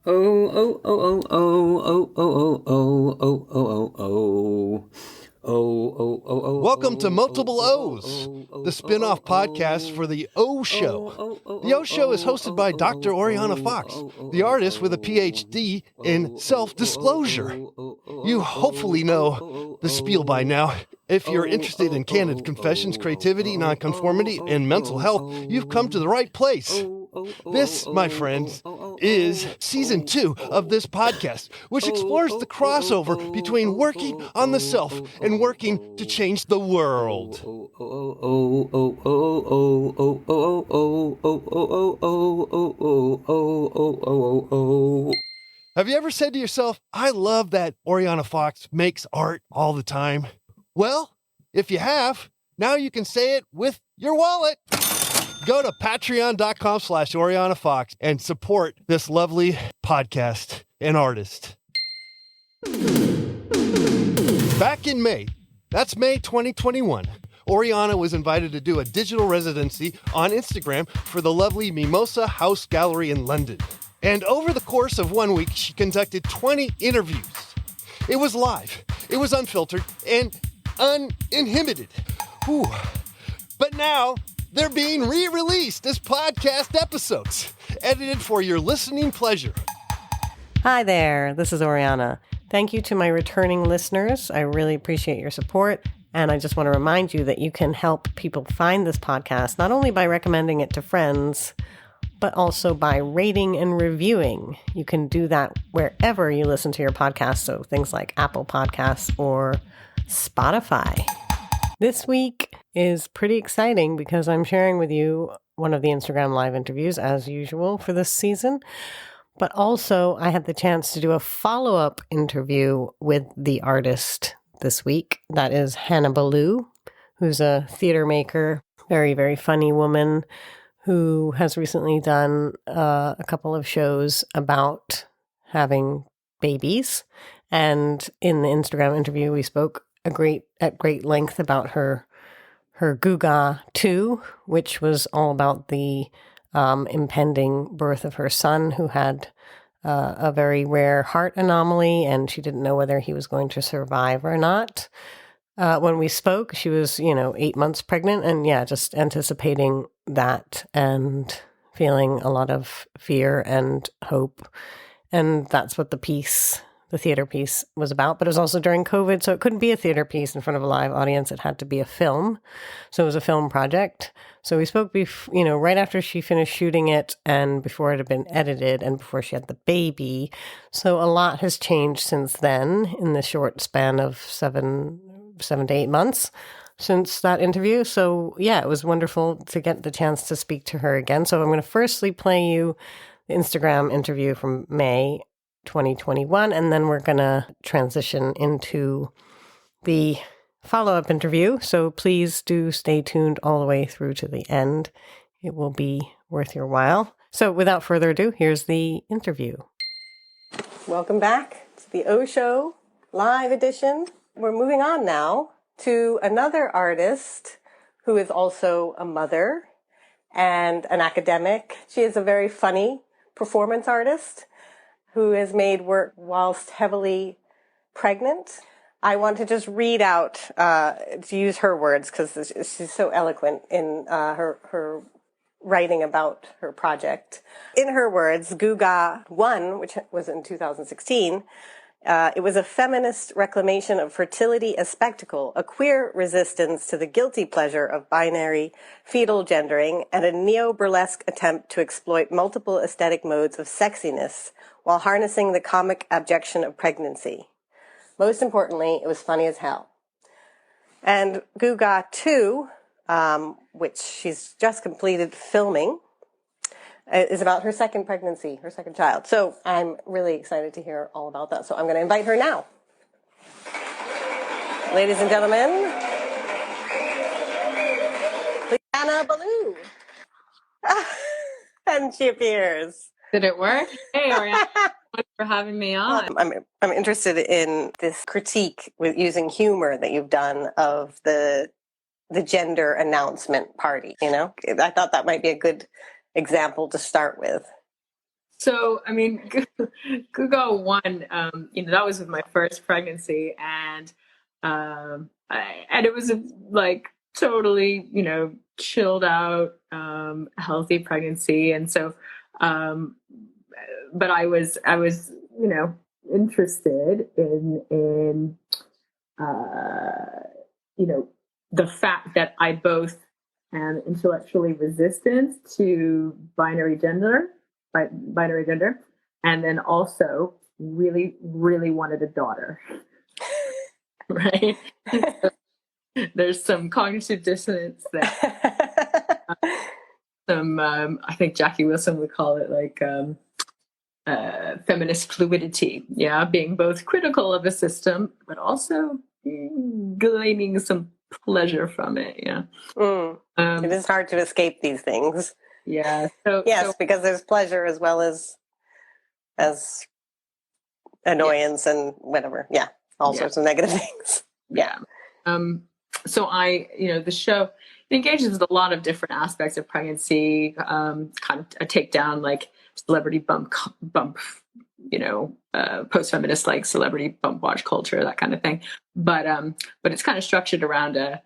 Oh, oh, oh, oh, oh, oh, oh, oh, oh, oh, oh, oh. Welcome to Multiple O's, the spin-off podcast for The O Show. The O Show is hosted by Dr. Oriana Fox, the artist with a PhD in self-disclosure. You hopefully know the spiel by now. If you're interested in candid confessions, creativity, nonconformity, and mental health, you've come to the right place. This, my friends, is season 2 of this podcast, which explores the crossover between working on the self and working to change the world. Have you ever said to yourself, I love that Oriana Fox makes art all the time? Well, if you have, now you can say it with your wallet. Go to patreon.com/Oriana Fox and support this lovely podcast and artist. Back in May, that's May 2021, Oriana was invited to do a digital residency on Instagram for the lovely Mimosa House Gallery in London. And over the course of 1 week, she conducted 20 interviews. It was live, it was unfiltered, and uninhibited. Whew. But now, they're being re-released as podcast episodes, edited for your listening pleasure. Hi there, this is Oriana. Thank you to my returning listeners. I really appreciate your support. And I just want to remind you that you can help people find this podcast, not only by recommending it to friends, but also by rating and reviewing. You can do that wherever you listen to your podcast, so things like Apple Podcasts or Spotify. This week is pretty exciting because I'm sharing with you one of the Instagram Live interviews, as usual, for this season. But also, I had the chance to do a follow-up interview with the artist this week. That is Hannah Ballou, who's a theater maker, very, very funny woman who has recently done a couple of shows about having babies. And in the Instagram interview, we spoke at great length about her Guga 2, which was all about the impending birth of her son, who had a very rare heart anomaly, and she didn't know whether he was going to survive or not. When we spoke, she was, 8 months pregnant, and just anticipating that and feeling a lot of fear and hope. And that's what the theater piece was about, but it was also during COVID, so it couldn't be a theater piece in front of a live audience. It had to be a film. So it was a film project. So we spoke, right after she finished shooting it and before it had been edited and before she had the baby. So a lot has changed since then in the short span of seven to 8 months since that interview. So it was wonderful to get the chance to speak to her again. So I'm going to firstly play you the Instagram interview from May 2021, and then we're going to transition into the follow-up interview. So please do stay tuned all the way through to the end. It will be worth your while. So without further ado, here's the interview. Welcome back to the O Show live edition. We're moving on now to another artist who is also a mother and an academic. She is a very funny performance artist who has made work whilst heavily pregnant. I want to just read out, to use her words, because she's so eloquent in her writing about her project. In her words, Guga 1, which was in 2016, it was a feminist reclamation of fertility as spectacle, a queer resistance to the guilty pleasure of binary fetal gendering, and a neo-burlesque attempt to exploit multiple aesthetic modes of sexiness while harnessing the comic abjection of pregnancy. Most importantly, it was funny as hell. And Guga 2, which she's just completed filming, is about her second pregnancy, her second child. So I'm really excited to hear all about that. So I'm going to invite her now. Ladies and gentlemen, Hannah Ballou. And she appears. Did it work? Hey, Oriana, thanks for having me on. I'm interested in this critique with using humor that you've done of the gender announcement party. I thought that might be a good example to start with. So, I mean, Google one, that was with my first pregnancy, and and it was like totally, chilled out, healthy pregnancy, and so, um, but I was, interested uh, you know, the fact that I both am intellectually resistant to binary gender, and then also really, really wanted a daughter. Right? There's some cognitive dissonance there. I think Jackie Wilson would call it like feminist fluidity. Yeah, being both critical of a system, but also gleaning some pleasure from it. Yeah. It is hard to escape these things. Yeah. Because there's pleasure as well as annoyance and whatever. Yeah. All sorts of negative things. Yeah. So the show engages with a lot of different aspects of pregnancy, kind of a takedown like celebrity bump, post-feminist like celebrity bump watch culture, that kind of thing. But it's kind of structured around a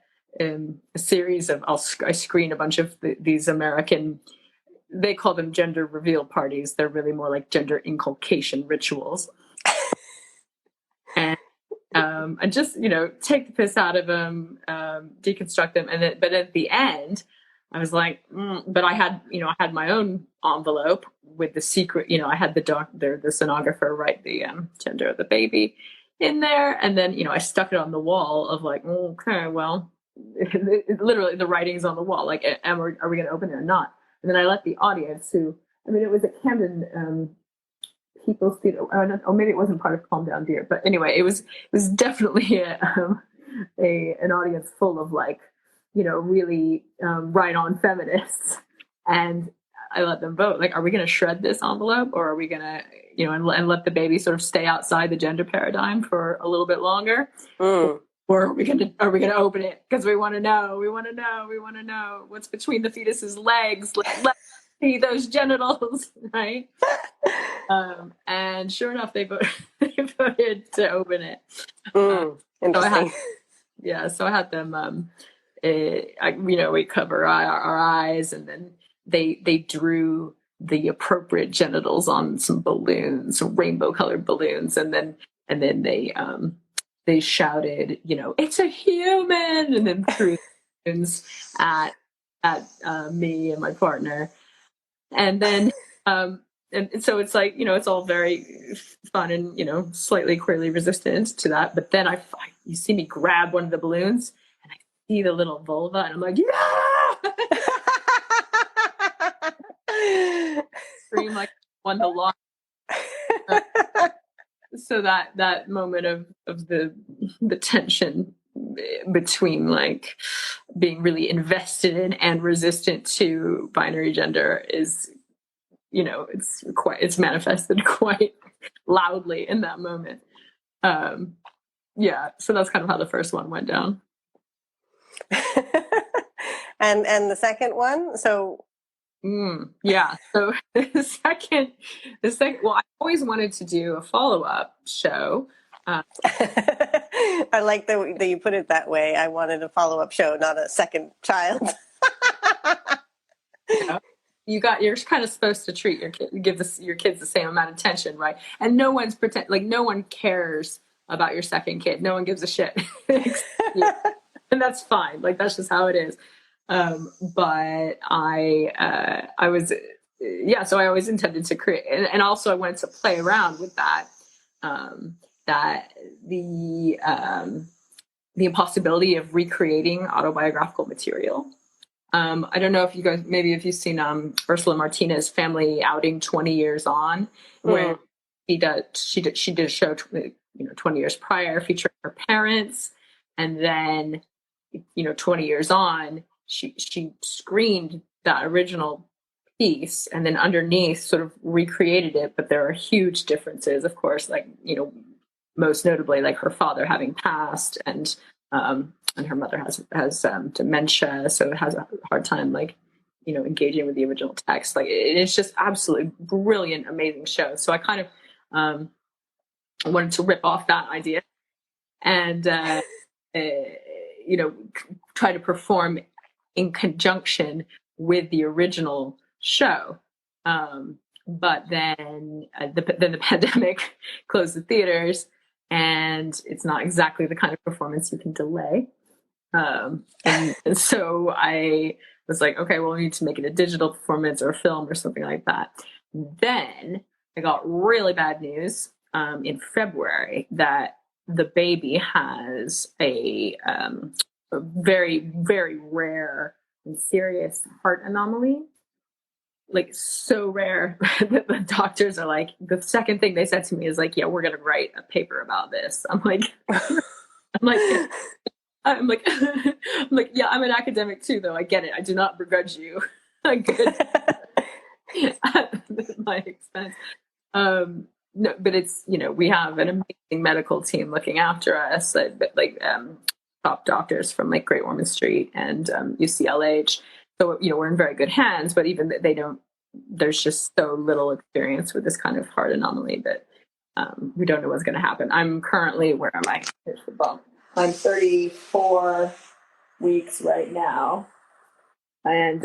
series of, I screen a bunch of these American, they call them gender reveal parties. They're really more like gender inculcation rituals. And just, take the piss out of them, deconstruct them. But at the end, I was like, but I had my own envelope with the secret, I had the sonographer write the gender of the baby in there. And then, I stuck it on the wall of like, okay, well, literally the writing's on the wall. Like, are we going to open it or not? And then I let the audience it was a Camden, People's Theater, or maybe it wasn't part of Calm Down Dear, but anyway, it was definitely an audience full of like, really right on feminists, and I let them vote. Like, are we going to shred this envelope, or are we going to, and let the baby sort of stay outside the gender paradigm for a little bit longer, or are we going to open it because we want to know what's between the fetus's legs? Let's see those genitals, right? And sure enough, they voted to open it. Interesting. So I had them. We cover our eyes, and then they drew the appropriate genitals on some balloons, some rainbow-colored balloons, and then they shouted, "It's a human!" and then threw balloons at me and my partner, and then. And so it's like, it's all very fun and, slightly queerly resistant to that. But then you see me grab one of the balloons and I see the little vulva and I'm like, yeah! Scream like won the lot. So that moment of the tension between like being really invested in and resistant to binary gender is, it's manifested quite loudly in that moment. So that's kind of how the first one went down. And the second one, so so the second, well, I always wanted to do a follow-up show. I like that you put it that way. I wanted a follow-up show, not a second child. You're kind of supposed to treat your kid, give your kids the same amount of attention, right? And no one cares about your second kid. No one gives a shit, and that's fine. Like, that's just how it is. But I was, so I always intended to create, and also I wanted to play around with that, that the impossibility of recreating autobiographical material. I don't know if you guys, maybe if you've seen Ursula Martinez' Family Outing 20 Years On, where she did a show 20 years prior featuring her parents, and then 20 years on she screened that original piece and then underneath sort of recreated it, but there are huge differences, of course, like most notably like her father having passed, and her mother has dementia, so it has a hard time like engaging with the original text. Like it's just absolutely brilliant, amazing show. So I kind of wanted to rip off that idea and try to perform in conjunction with the original show. But then the pandemic closed the theaters, and it's not exactly the kind of performance you can delay. And so I was like, okay, well, we need to make it a digital performance or a film or something like that. Then I got really bad news in February that the baby has a very, very rare and serious heart anomaly. Like so rare that the doctors are like, the second thing they said to me is like, yeah, we're going to write a paper about this. I'm like, I'm like, yeah, I'm an academic too, though. I get it. I do not begrudge you. Good at my expense. No, but it's, we have an amazing medical team looking after us, top doctors from like Great Ormond Street and UCLH. So, we're in very good hands, but even there's just so little experience with this kind of heart anomaly that we don't know what's going to happen. I'm currently, where am I? Here's the bump. I'm 34 weeks right now. And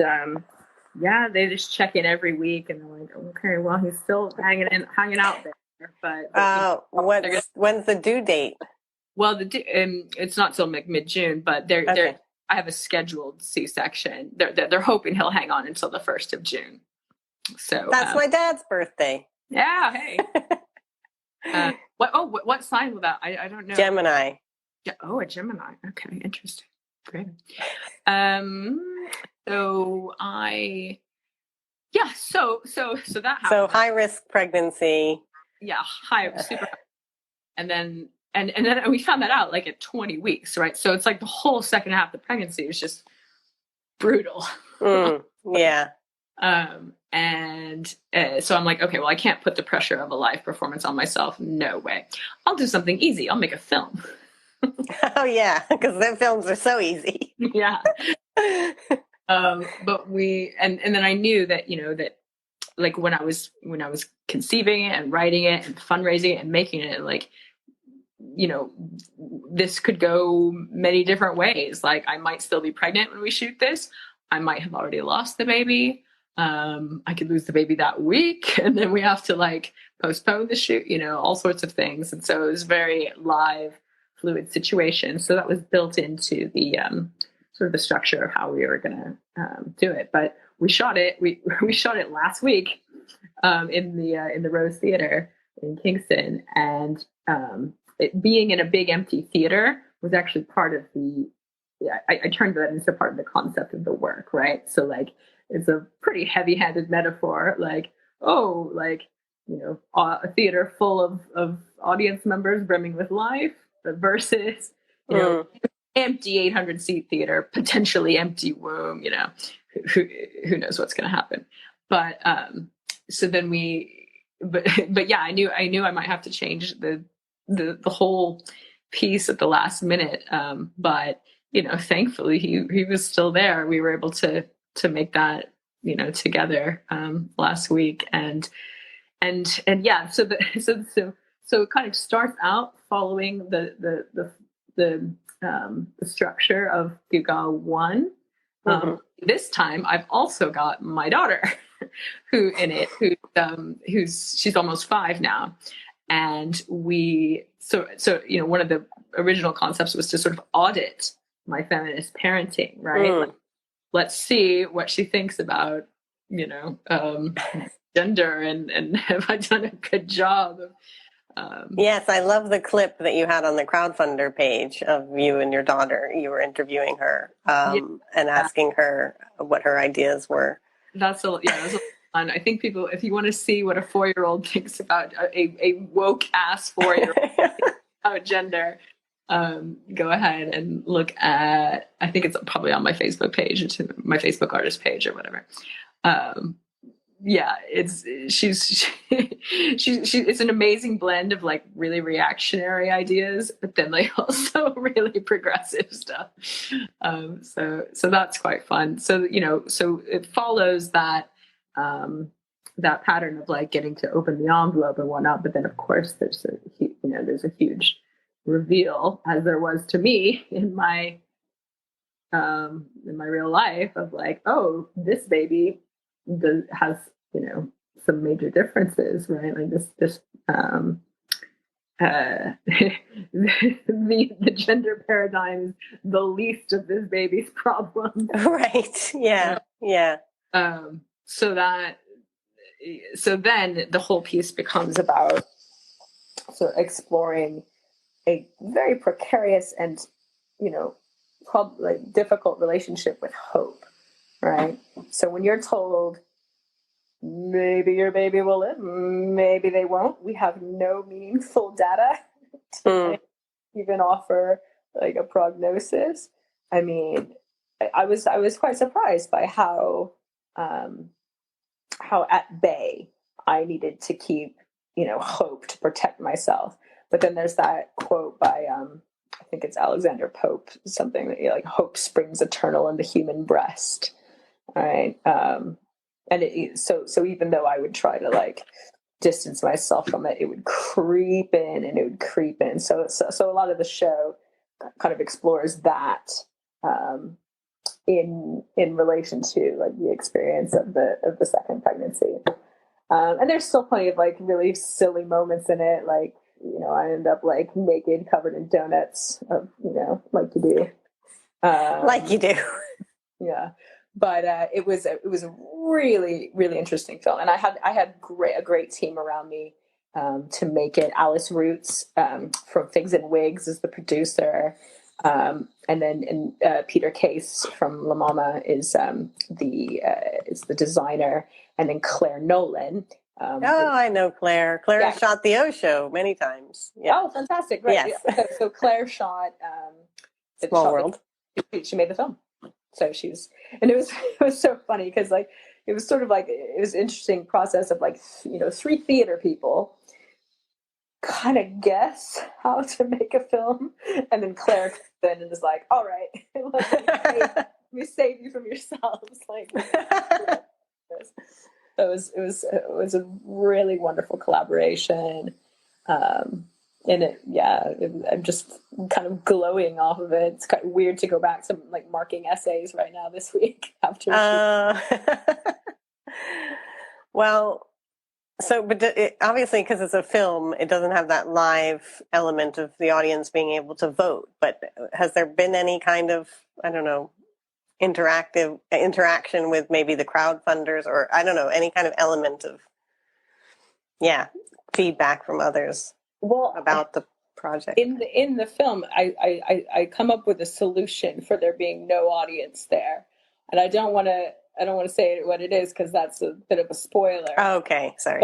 they just check in every week and they're like, okay, well, he's still hanging out there. But when's the due date? Well, it's not till mid-June, but I have a scheduled C-section. They're hoping he'll hang on until the 1st of June. So that's my dad's birthday. Yeah, hey. What sign was that? I don't know. Gemini. Oh, a Gemini. Okay, interesting. Great. So that happened. So high risk pregnancy. Yeah, super high. And then we found that out like at 20 weeks, right? So it's like the whole second half of the pregnancy was just brutal. Yeah. So I'm like, okay, well, I can't put the pressure of a live performance on myself. No way. I'll do something easy. I'll make a film. Oh yeah, because their films are so easy. Yeah. But then I knew that, that like when I was conceiving it and writing it and fundraising it and making it, like, this could go many different ways. Like I might still be pregnant when we shoot this. I might have already lost the baby. I could lose the baby that week and then we have to like postpone the shoot, all sorts of things. And so it was very live, fluid situation. So that was built into the sort of the structure of how we were going to do it. But we shot it. We shot it last week in the Rose Theater in Kingston, and it being in a big empty theater was actually part of the. I turned that into part of the concept of the work, right? So like it's a pretty heavy-handed metaphor, like a theater full of audience members brimming with life versus empty 800-seat theater, potentially empty womb. Who knows what's going to happen? But so then but yeah, I knew I might have to change the whole piece at the last minute. But thankfully he was still there. We were able to make that together last week, and yeah. So it kind of starts out following the structure of Guga 1. This time I've also got my daughter she's almost 5 now. And one of the original concepts was to sort of audit my feminist parenting, right? Like, let's see what she thinks about, gender and have I done a good job of, yes, I love the clip that you had on the crowdfunder page of you and your daughter. You were interviewing her and asking her what her ideas were. That's a lot of fun. I think people, if you want to see what a 4-year-old thinks about a woke ass 4-year-old about gender, go ahead and look at. I think it's probably on my Facebook page. It's my Facebook artist page or whatever. yeah, it's an amazing blend of like really reactionary ideas, but then like also really progressive stuff. So that's quite fun. So so it follows that that pattern of like getting to open the envelope and whatnot, but then of course there's a huge reveal, as there was to me in my real life, of like, oh, this baby has some major differences, right? Like this the gender paradigm is the least of this baby's problem, Right. Yeah. Yeah. So then the whole piece becomes about sort of exploring a very precarious and probably difficult relationship with hope, right? So when you're told maybe your baby will live, maybe they won't, we have no meaningful data to even offer like a prognosis. I mean, I was quite surprised by how at bay I needed to keep hope to protect myself. But then there's that quote by I think it's Alexander Pope, something that like hope springs eternal in the human breast. All right. And so even though I would try to like distance myself from it, it would creep in and it would creep in. So a lot of the show kind of explores that in relation to like the experience of the second pregnancy. And there's still plenty of like really silly moments in it, like I end up like naked, covered in donuts, like you do. Like you do. Yeah. But it was a really, really interesting film, and I had a great team around me to make it. Alice Roots from Figs and Wigs is the producer, and then Peter Case from La Mama is the designer, and then Claire Nolan. I know Claire. Claire shot the O Show many times. Yeah. Oh, fantastic! Right. Yes. Yeah. So Claire shot Small World. She made the film. So and it was so funny because like it was sort of like it was an interesting process of like three theater people kind of guess how to make a film, and then Claire comes in and is like, all right, let me save you from yourselves. Like, so it was a really wonderful collaboration. And I'm just kind of glowing off of it. It's kind of weird to go back to like marking essays right now this week after. Well, but obviously, because it's a film, it doesn't have that live element of the audience being able to vote. But has there been any kind of, I don't know, interaction with maybe the crowdfunders, or I don't know, any kind of element of, feedback from others? About the project. In the film, I come up with a solution for there being no audience there, and I don't want to say what it is because that's a bit of a spoiler. Oh, okay, sorry.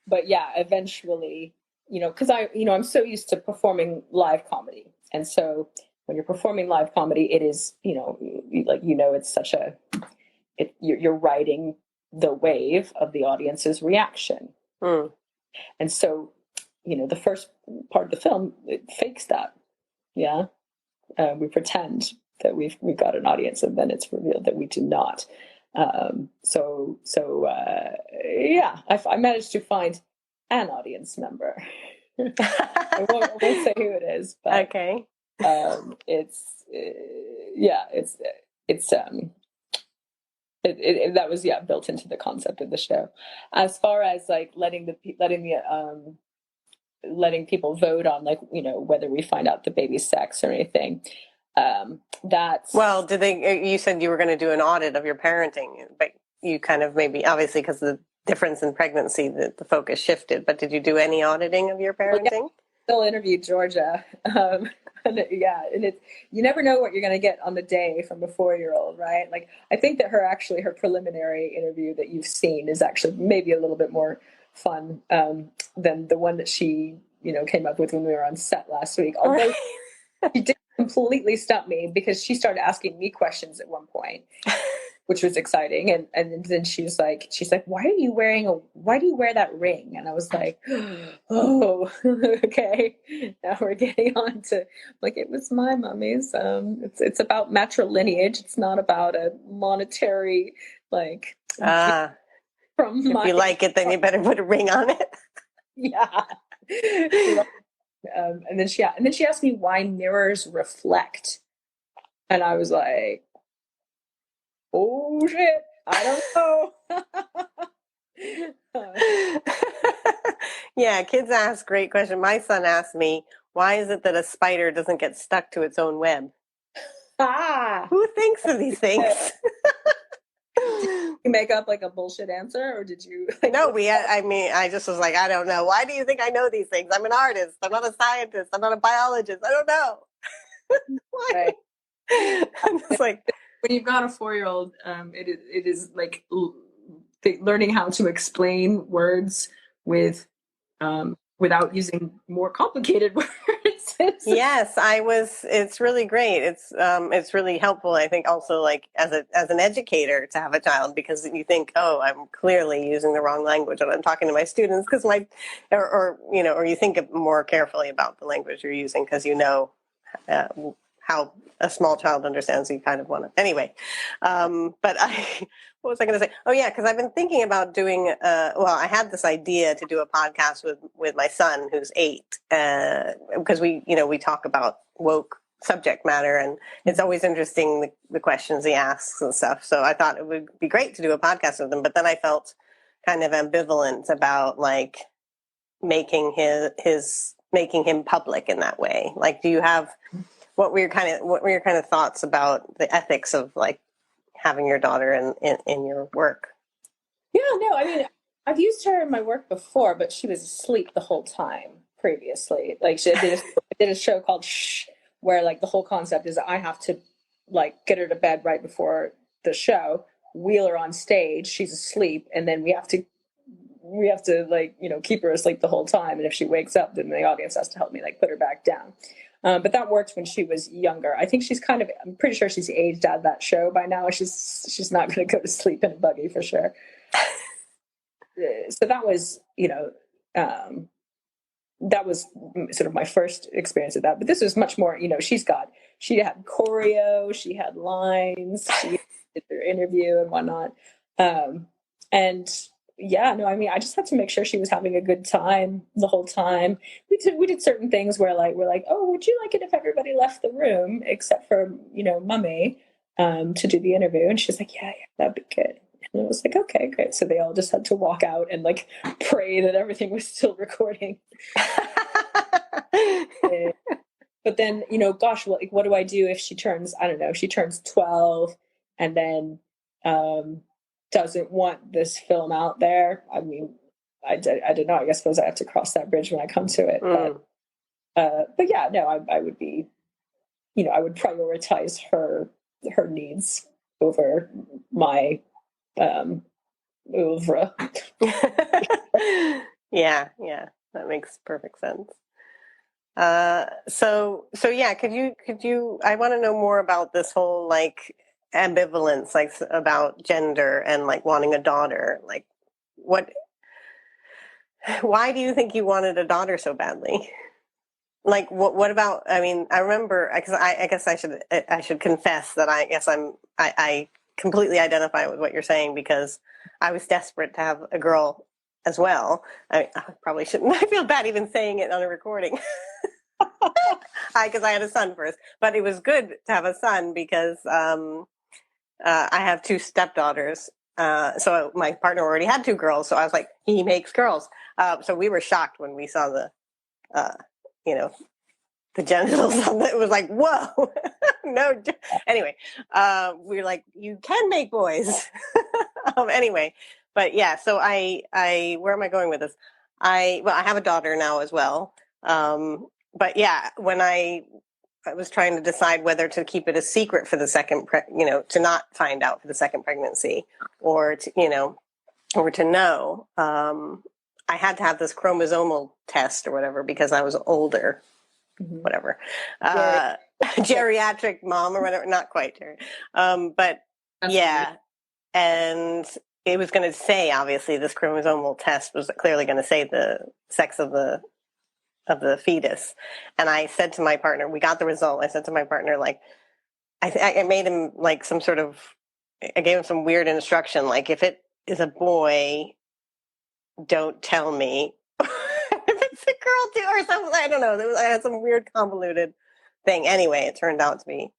But yeah, eventually, because I'm so used to performing live comedy, and so when you're performing live comedy, it is it's such you're riding the wave of the audience's reaction, and so. The first part of the film, it fakes that. Yeah. We pretend that we've got an audience, and then it's revealed that we do not. I managed to find an audience member. I won't say who it is, but okay. That was built into the concept of the show. As far as like letting people vote on whether we find out the baby's sex or anything. Did they? You said you were going to do an audit of your parenting, but you kind of maybe obviously because of the difference in pregnancy, the focus shifted. But did you do any auditing of your parenting? Still interviewed Georgia, and it's you never know what you're going to get on the day from a 4-year-old, right? Like I think that her preliminary interview that you've seen is actually maybe a little bit more fun than the one that she came up with when we were on set last week, although she did completely stump me because she started asking me questions at one point which was exciting. And then she's like, why do you wear that ring? And I was like, oh, okay. Now we're getting on to, like, it was my mummy's. It's about matrilineage. It's not about a monetary, like, from if you like it, then you better put a ring on it. Yeah. And then she asked me why mirrors reflect. And I was like, oh shit, I don't know. Yeah, kids ask great questions. My son asked me, why is it that a spider doesn't get stuck to its own web? Who thinks of these things? Did you make up like a bullshit answer, or did you? No, I just was like, I don't know. Why do you think I know these things? I'm an artist. I'm not a scientist. I'm not a biologist. I don't know. Right. I'm just like, when you've got a 4-year-old, it is like learning how to explain words without using more complicated words. Yes, it's really great. It's really helpful, I think, also, like, as an educator to have a child, because you think, oh, I'm clearly using the wrong language when I'm talking to my students, because or you think more carefully about the language you're using, because how a small child understands. You kind of want to anyway. But what was I going to say? Oh yeah, because I've been thinking about doing. I had this idea to do a podcast with my son, who's 8, because we talk about woke subject matter, and it's always interesting the questions he asks and stuff. So I thought it would be great to do a podcast with him. But then I felt kind of ambivalent about, like, making him public in that way. Like, do you have what were your kind of thoughts about the ethics of, like, having your daughter in your work? Yeah, no, I mean, I've used her in my work before, but she was asleep the whole time previously. Like, I did a show called Shh, where, like, the whole concept is I have to, like, get her to bed right before the show, wheel her on stage, she's asleep, and then we have to like, keep her asleep the whole time. And if she wakes up, then the audience has to help me, like, put her back down. But that worked when she was younger. I think I'm pretty sure she's aged out of that show by now. She's not going to go to sleep in a buggy for sure. So that was, that was sort of my first experience with that. But this was much more, she had choreo, she had lines, she did her interview and whatnot. And yeah, no, I mean, I just had to make sure she was having a good time the whole time. We did certain things where, like, we're like, oh, would you like it if everybody left the room except for, mummy, to do the interview? And she's like, yeah, that'd be good. And I was like, okay, great. So they all just had to walk out and, like, pray that everything was still recording. But then, gosh, well, like, what do I do if she turns 12 and then doesn't want this film out there? I mean, I don't know. I suppose I have to cross that bridge when I come to it. But yeah, no, I would be, I would prioritize her needs over my oeuvre. Yeah, that makes perfect sense. So yeah, could you, I want to know more about this whole, like, ambivalence, like, about gender and, like, wanting a daughter. Like, why do you think you wanted a daughter so badly? Like, what about, I mean, I remember, because I guess I should confess that I completely identify with what you're saying, because I was desperate to have a girl as well. I probably shouldn't. I feel bad even saying it on a recording. Because I had a son first, but it was good to have a son because I have 2 stepdaughters. So my partner already had 2 girls. So I was like, he makes girls. So we were shocked when we saw the genitals on it. It was like, whoa, no. Anyway, we were like, you can make boys. Anyway, but yeah, so I where am I going with this? I have a daughter now as well. But yeah, when I was trying to decide whether to keep it a secret for the second, to not find out for the second pregnancy, or to know, I had to have this chromosomal test or whatever because I was older, whatever, geriatric mom or whatever, not quite, but yeah, and it was going to say, obviously, this chromosomal test was clearly going to say the sex of the fetus. And I said to my partner, we got the result. I said to my partner, like, I made him like some sort of, I gave him some weird instruction, like, if it is a boy, don't tell me. If it's a girl, too, or something, I don't know. I had some weird convoluted thing. Anyway, it turned out to be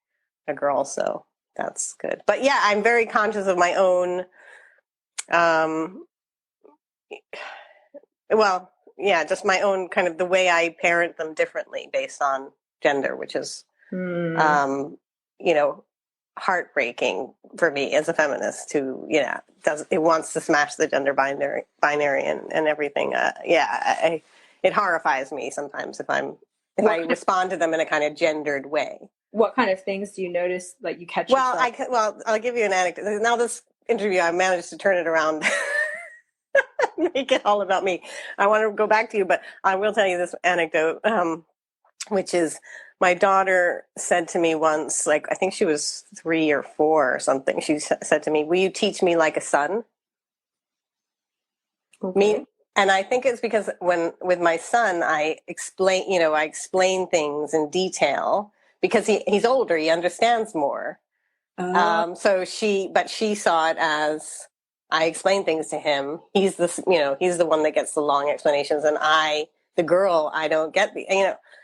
a girl, so that's good. But yeah, I'm very conscious of my own, well, yeah, just my own kind of the way I parent them differently based on gender, which is, you know, heartbreaking for me as a feminist who, it wants to smash the gender binary and everything. It horrifies me sometimes if I respond to them in a kind of gendered way. What kind of things do you notice, like you catch Well, yourself? I'll give you an anecdote. Now this interview, I managed to turn it around. Make it all about me. I want to go back to you, but I will tell you this anecdote, which is my daughter said to me once, like, I think she was 3 or 4 or something. She said to me, "Will you teach me like a son?" Okay. And I think it's because with my son, I explain things in detail because he's older, he understands more. But she saw it as, I explain things to him. He's he's the one that gets the long explanations, and the girl, I don't get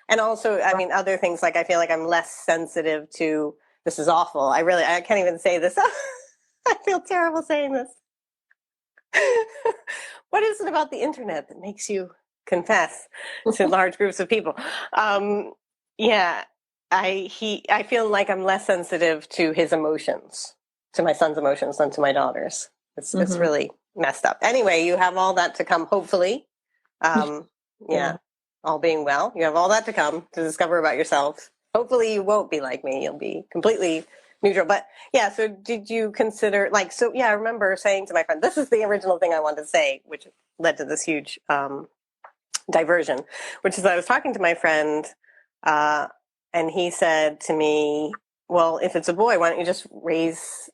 and also, I mean, other things, like I feel like I'm less sensitive to, this is awful. I can't even say this. I feel terrible saying this. What is it about the internet that makes you confess to large groups of people? Yeah. I feel like I'm less sensitive to his emotions, to my son's emotions, than to my daughter's. It's really messed up. Anyway, you have all that to come, hopefully. Yeah, all being well, you have all that to come to discover about yourself. Hopefully you won't be like me. You'll be completely neutral. But yeah, so did you consider, I remember saying to my friend, this is the original thing I wanted to say, which led to this huge diversion, which is I was talking to my friend, and he said to me, well, if it's a boy, why don't you just raise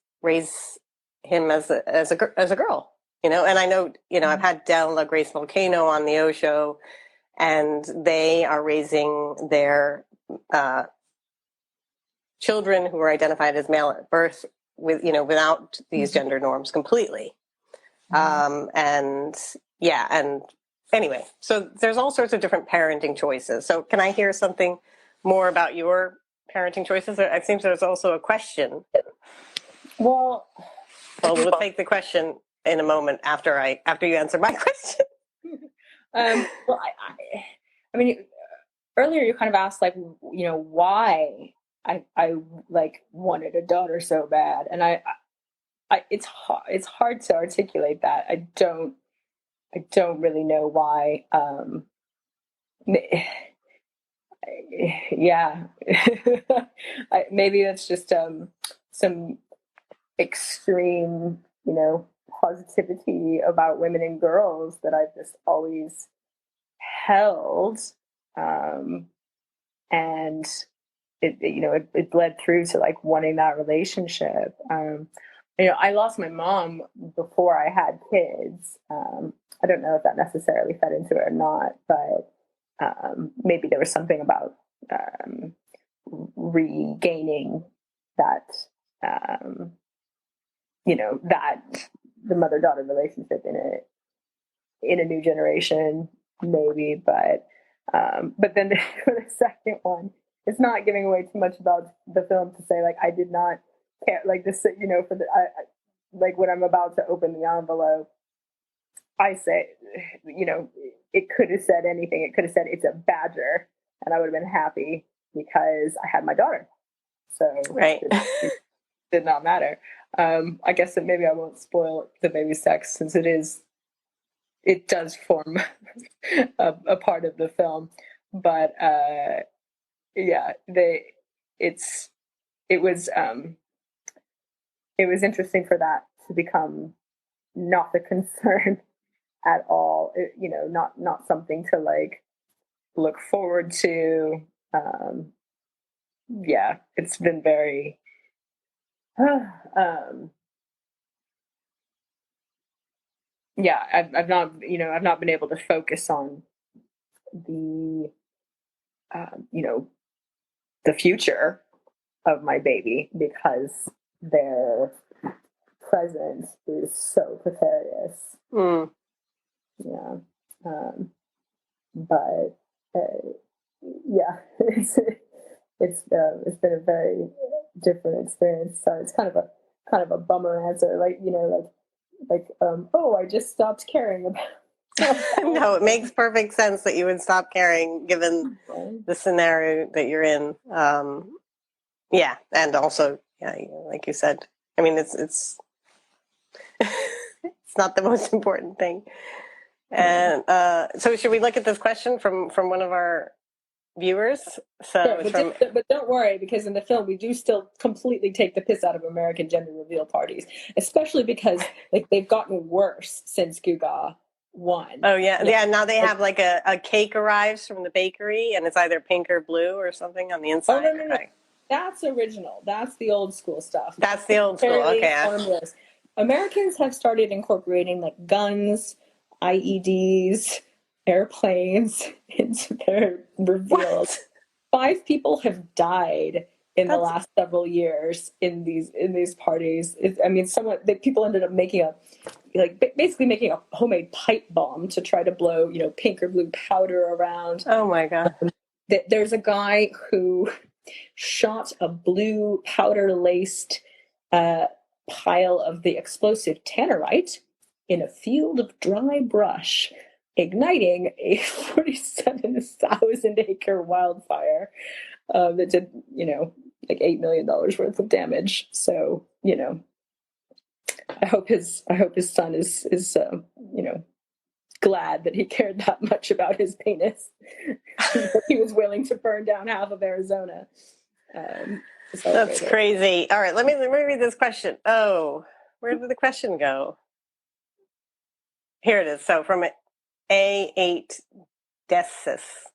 him as a girl? And I know, I've had Della Grace Volcano on the O Show, and they are raising their children who are identified as male at birth without these gender norms completely. And anyway, so there's all sorts of different parenting choices. So can I hear something more about your parenting choices? It seems there's also a question. Well, we'll take the question in a moment after you answer my question. Well, I mean, earlier you kind of asked, like, why I like wanted a daughter so bad, and it's hard to articulate that. I don't really know why. Yeah, maybe that's just some extreme, positivity about women and girls that I've just always held, and it bled through to like wanting that relationship. I lost my mom before I had kids. I don't know if that necessarily fed into it or not, but maybe there was something about regaining that, that the mother-daughter relationship in a new generation, maybe. But then for the second one, it's not giving away too much about the film to say, like, I did not care, like this, for like when I'm about to open the envelope, I say, it could have said anything. It could have said it's a badger, and I would have been happy because I had my daughter. So right. It did not matter. I guess that maybe I won't spoil the baby's sex, since it does form a part of the film. But it was interesting for that to become not the concern at all. Not something to like look forward to. It's been very yeah, I've not, I've not been able to focus on the, you know, the future of my baby because their presence is so precarious. Mm. Yeah. But yeah, it's been a very different experience. So it's kind of a bummer answer, like oh, I just stopped caring about. No, it makes perfect sense that you would stop caring given the scenario that you're in. Yeah, and also, yeah, like you said, I mean, it's it's not the most important thing. And so, should we look at this question from one of our viewers? So, Sure, but don't worry, because in the film we do still completely take the piss out of American gender reveal parties, especially because like they've gotten worse since Guga won. Oh yeah, yeah. Now they have like a cake arrives from the bakery, and it's either pink or blue or something on the inside. Oh no. That's original. That's the old school stuff. That's the old school. Okay. Harmless. Americans have started incorporating like guns, IEDs, airplanes into their reveals. What? 5 people have died in the last several years in these parties. People ended up making basically making a homemade pipe bomb to try to blow, pink or blue powder around. Oh my God. There's a guy who shot a blue powder-laced pile of the explosive tannerite in a field of dry brush, igniting a 47,000-acre wildfire that did, like $8 million worth of damage. So, I hope his son is glad that he cared that much about his penis. He was willing to burn down half of Arizona. That's crazy. All right, let me read this question. Oh, where did the question go? Here it is. So from A8 Desis.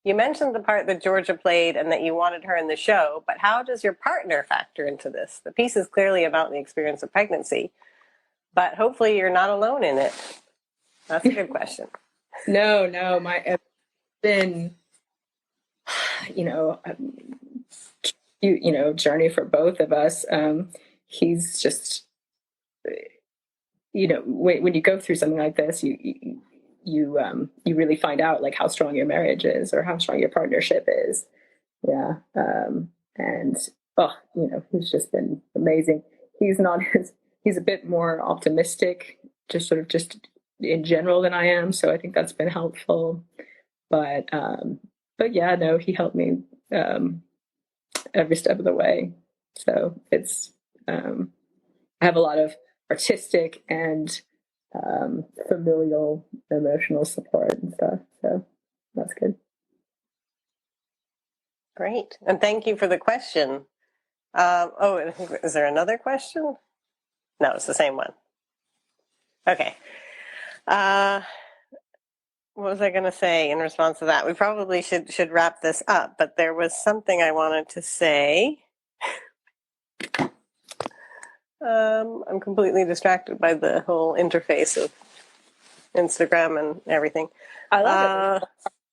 You mentioned the part that Georgia played and that you wanted her in the show, but how does your partner factor into this? The piece is clearly about the experience of pregnancy, but hopefully you're not alone in it. That's a good question. No, it's been, journey for both of us. He's just, when you go through something like this, you really find out like how strong your marriage is or how strong your partnership is. Yeah. And he's just been amazing. He's a bit more optimistic, just in general than I am. So I think that's been helpful. But yeah, no, he helped me every step of the way. So it's I have a lot of artistic and familial emotional support and stuff. So that's good. Great. And thank you for the question. Is there another question? No, it's the same one. Okay. What was I going to say in response to that? We probably should wrap this up, but there was something I wanted to say. I'm completely distracted by the whole interface of Instagram and everything. I love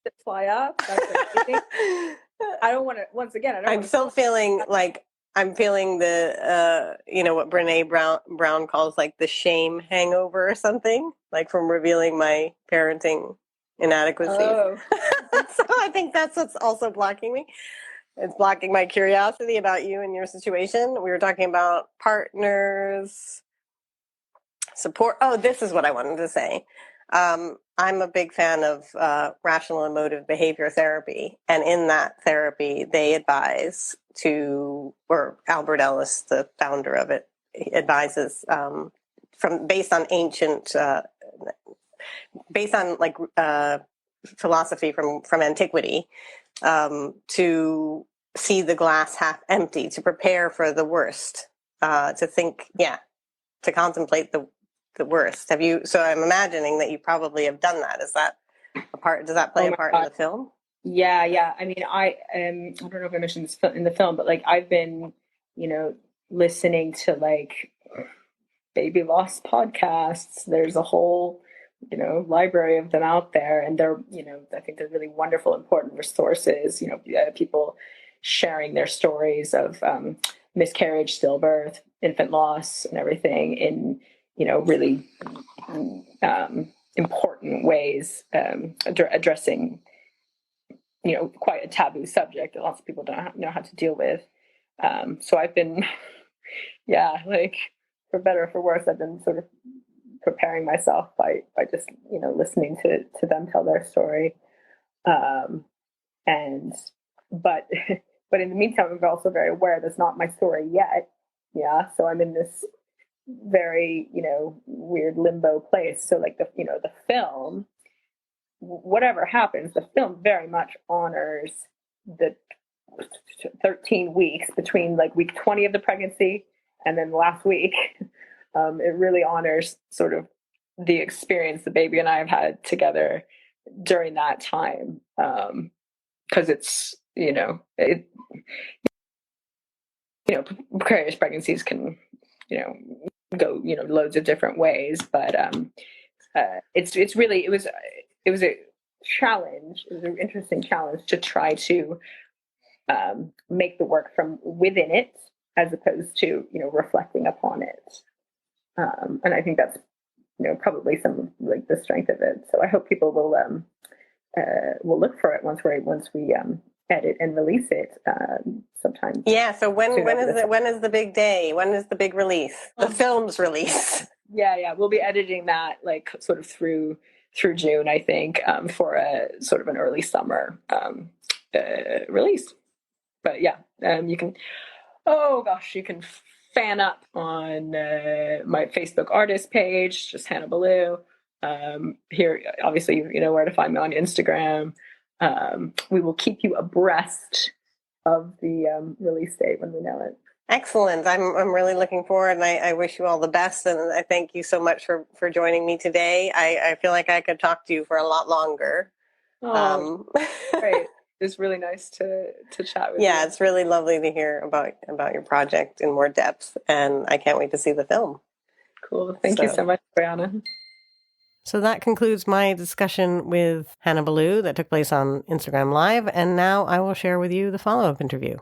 it. Fly up. I don't want to. Once again, I'm still feeling like I'm feeling the what Brene Brown calls like the shame hangover or something, like from revealing my parenting inadequacies. Oh. So I think that's what's also blocking me. It's blocking my curiosity about you and your situation. We were talking about partners, support. Oh, this is what I wanted to say. I'm a big fan of rational emotive behavior therapy. And in that therapy, they advise or Albert Ellis, the founder of it, advises based on philosophy from antiquity, to see the glass half empty, to prepare for the worst, to contemplate the worst. So I'm imagining that you probably have done that. Is that a part? Does that play a part in the film? Yeah. I mean, I don't know if I mentioned this in the film, but like I've been, listening to like baby loss podcasts. There's a whole, library of them out there, and they're, I think they're really wonderful, important resources. People sharing their stories of miscarriage, stillbirth, infant loss, and everything in, really important ways, addressing, quite a taboo subject that lots of people don't know how to deal with. So I've been, like, for better or for worse, I've been sort of preparing myself by just, listening to them tell their story. But in the meantime, I'm also very aware that's not my story yet. Yeah. So I'm in this very, weird limbo place. So like the film, whatever happens, the film very much honors the 13 weeks between like week 20 of the pregnancy and then last week. It really honors sort of the experience the baby and I have had together during that time. Because it's, precarious pregnancies can, go, loads of different ways, but it's really, it was a challenge. It was an interesting challenge to try to make the work from within it as opposed to, reflecting upon it. And I think that's, probably some of like the strength of it. So I hope people will look for it once we edit and release it sometime. Yeah. So when is the big day? When is the big release? The film's release. Yeah. We'll be editing that like sort of through June, I think, for a sort of an early summer release. But yeah, you can fan up on my Facebook artist page, just Hannah Ballou. Here, obviously, you know where to find me on Instagram. We will keep you abreast of the release date when we know it. Excellent. I'm really looking forward, and I wish you all the best. And I thank you so much for joining me today. I feel like I could talk to you for a lot longer. Great. It's really nice to chat with you. Yeah, it's really lovely to hear about your project in more depth, and I can't wait to see the film. Cool. Thank you so much, Oriana. So that concludes my discussion with Hannah Ballou that took place on Instagram Live, and now I will share with you the follow-up interview.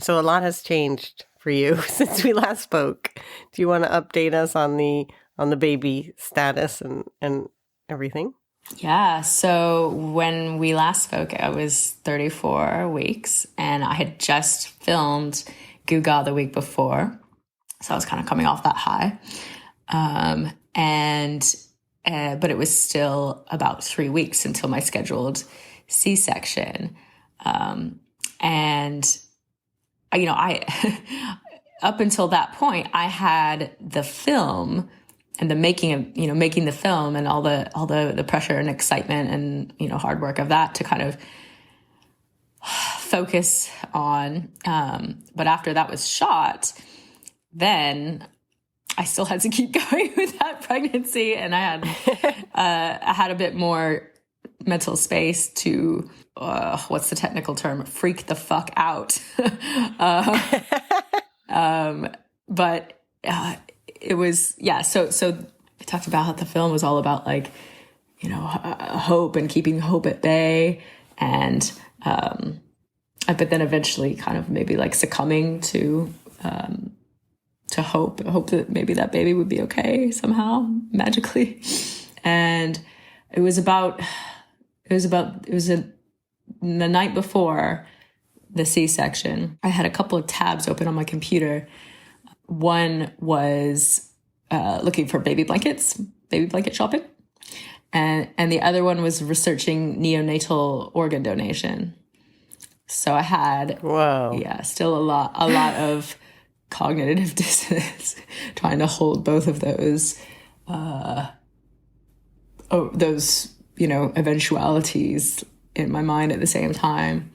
So a lot has changed for you since we last spoke. Do you want to update us on the baby status and everything? Yeah. So when we last spoke, I was 34 weeks and I had just filmed Guga the week before. So I was kind of coming off that high. But it was still about 3 weeks until my scheduled C-section. I up until that point, I had the film and the making the film and all the pressure and excitement and, hard work of that to kind of focus on. But after that was shot, then I still had to keep going with that pregnancy. And I had a bit more mental space to, what's the technical term? Freak the fuck out. But it was, yeah. So I talked about how the film was all about like, hope and keeping hope at bay. And, but then eventually kind of maybe like succumbing to hope that maybe that baby would be okay somehow magically. And it was the night before the C-section. I had a couple of tabs open on my computer. One was looking for baby blanket shopping. And the other one was researching neonatal organ donation. So I had, still a lot of cognitive dissonance trying to hold both of those, eventualities in my mind at the same time.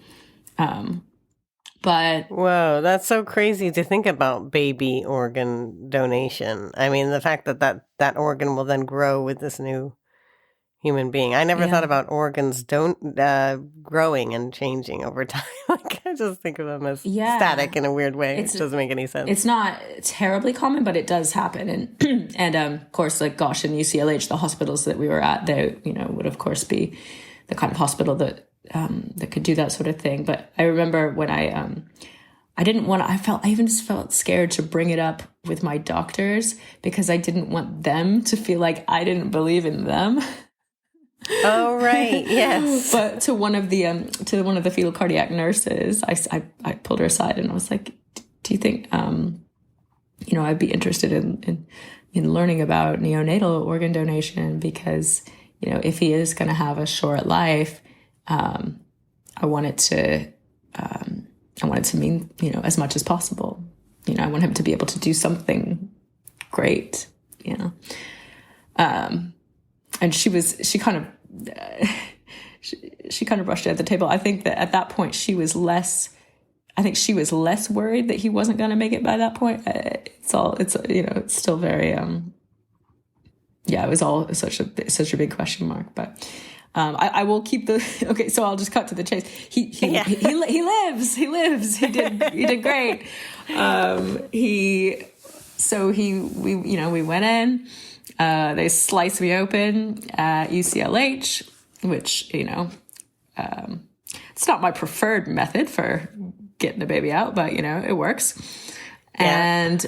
But whoa, that's so crazy to think about baby organ donation. I mean, the fact that organ will then grow with this new, human being. I never thought about organs growing and changing over time. Like, I just think of them as static in a weird way. It doesn't make any sense. It's not terribly common, but it does happen. And of course, like, gosh, in UCLH, the hospitals that we were at, they, would of course be the kind of hospital that could do that sort of thing. But I remember when I even just felt scared to bring it up with my doctors because I didn't want them to feel like I didn't believe in them. Oh, right. Yes. But to one of the fetal cardiac nurses, I pulled her aside and I was like, do you think, I'd be interested in learning about neonatal organ donation because, if he is going to have a short life, I want it to mean, as much as possible. I want him to be able to do something great, And she kind of brushed it at the table. I think that at that point she was less worried that he wasn't going to make it by that point. It's still very, it was all such a big question mark, but I will keep okay. So I'll just cut to the chase. He lives. He did great. We went in. They sliced me open at UCLH, which, it's not my preferred method for getting the baby out, but, it works. Yeah. And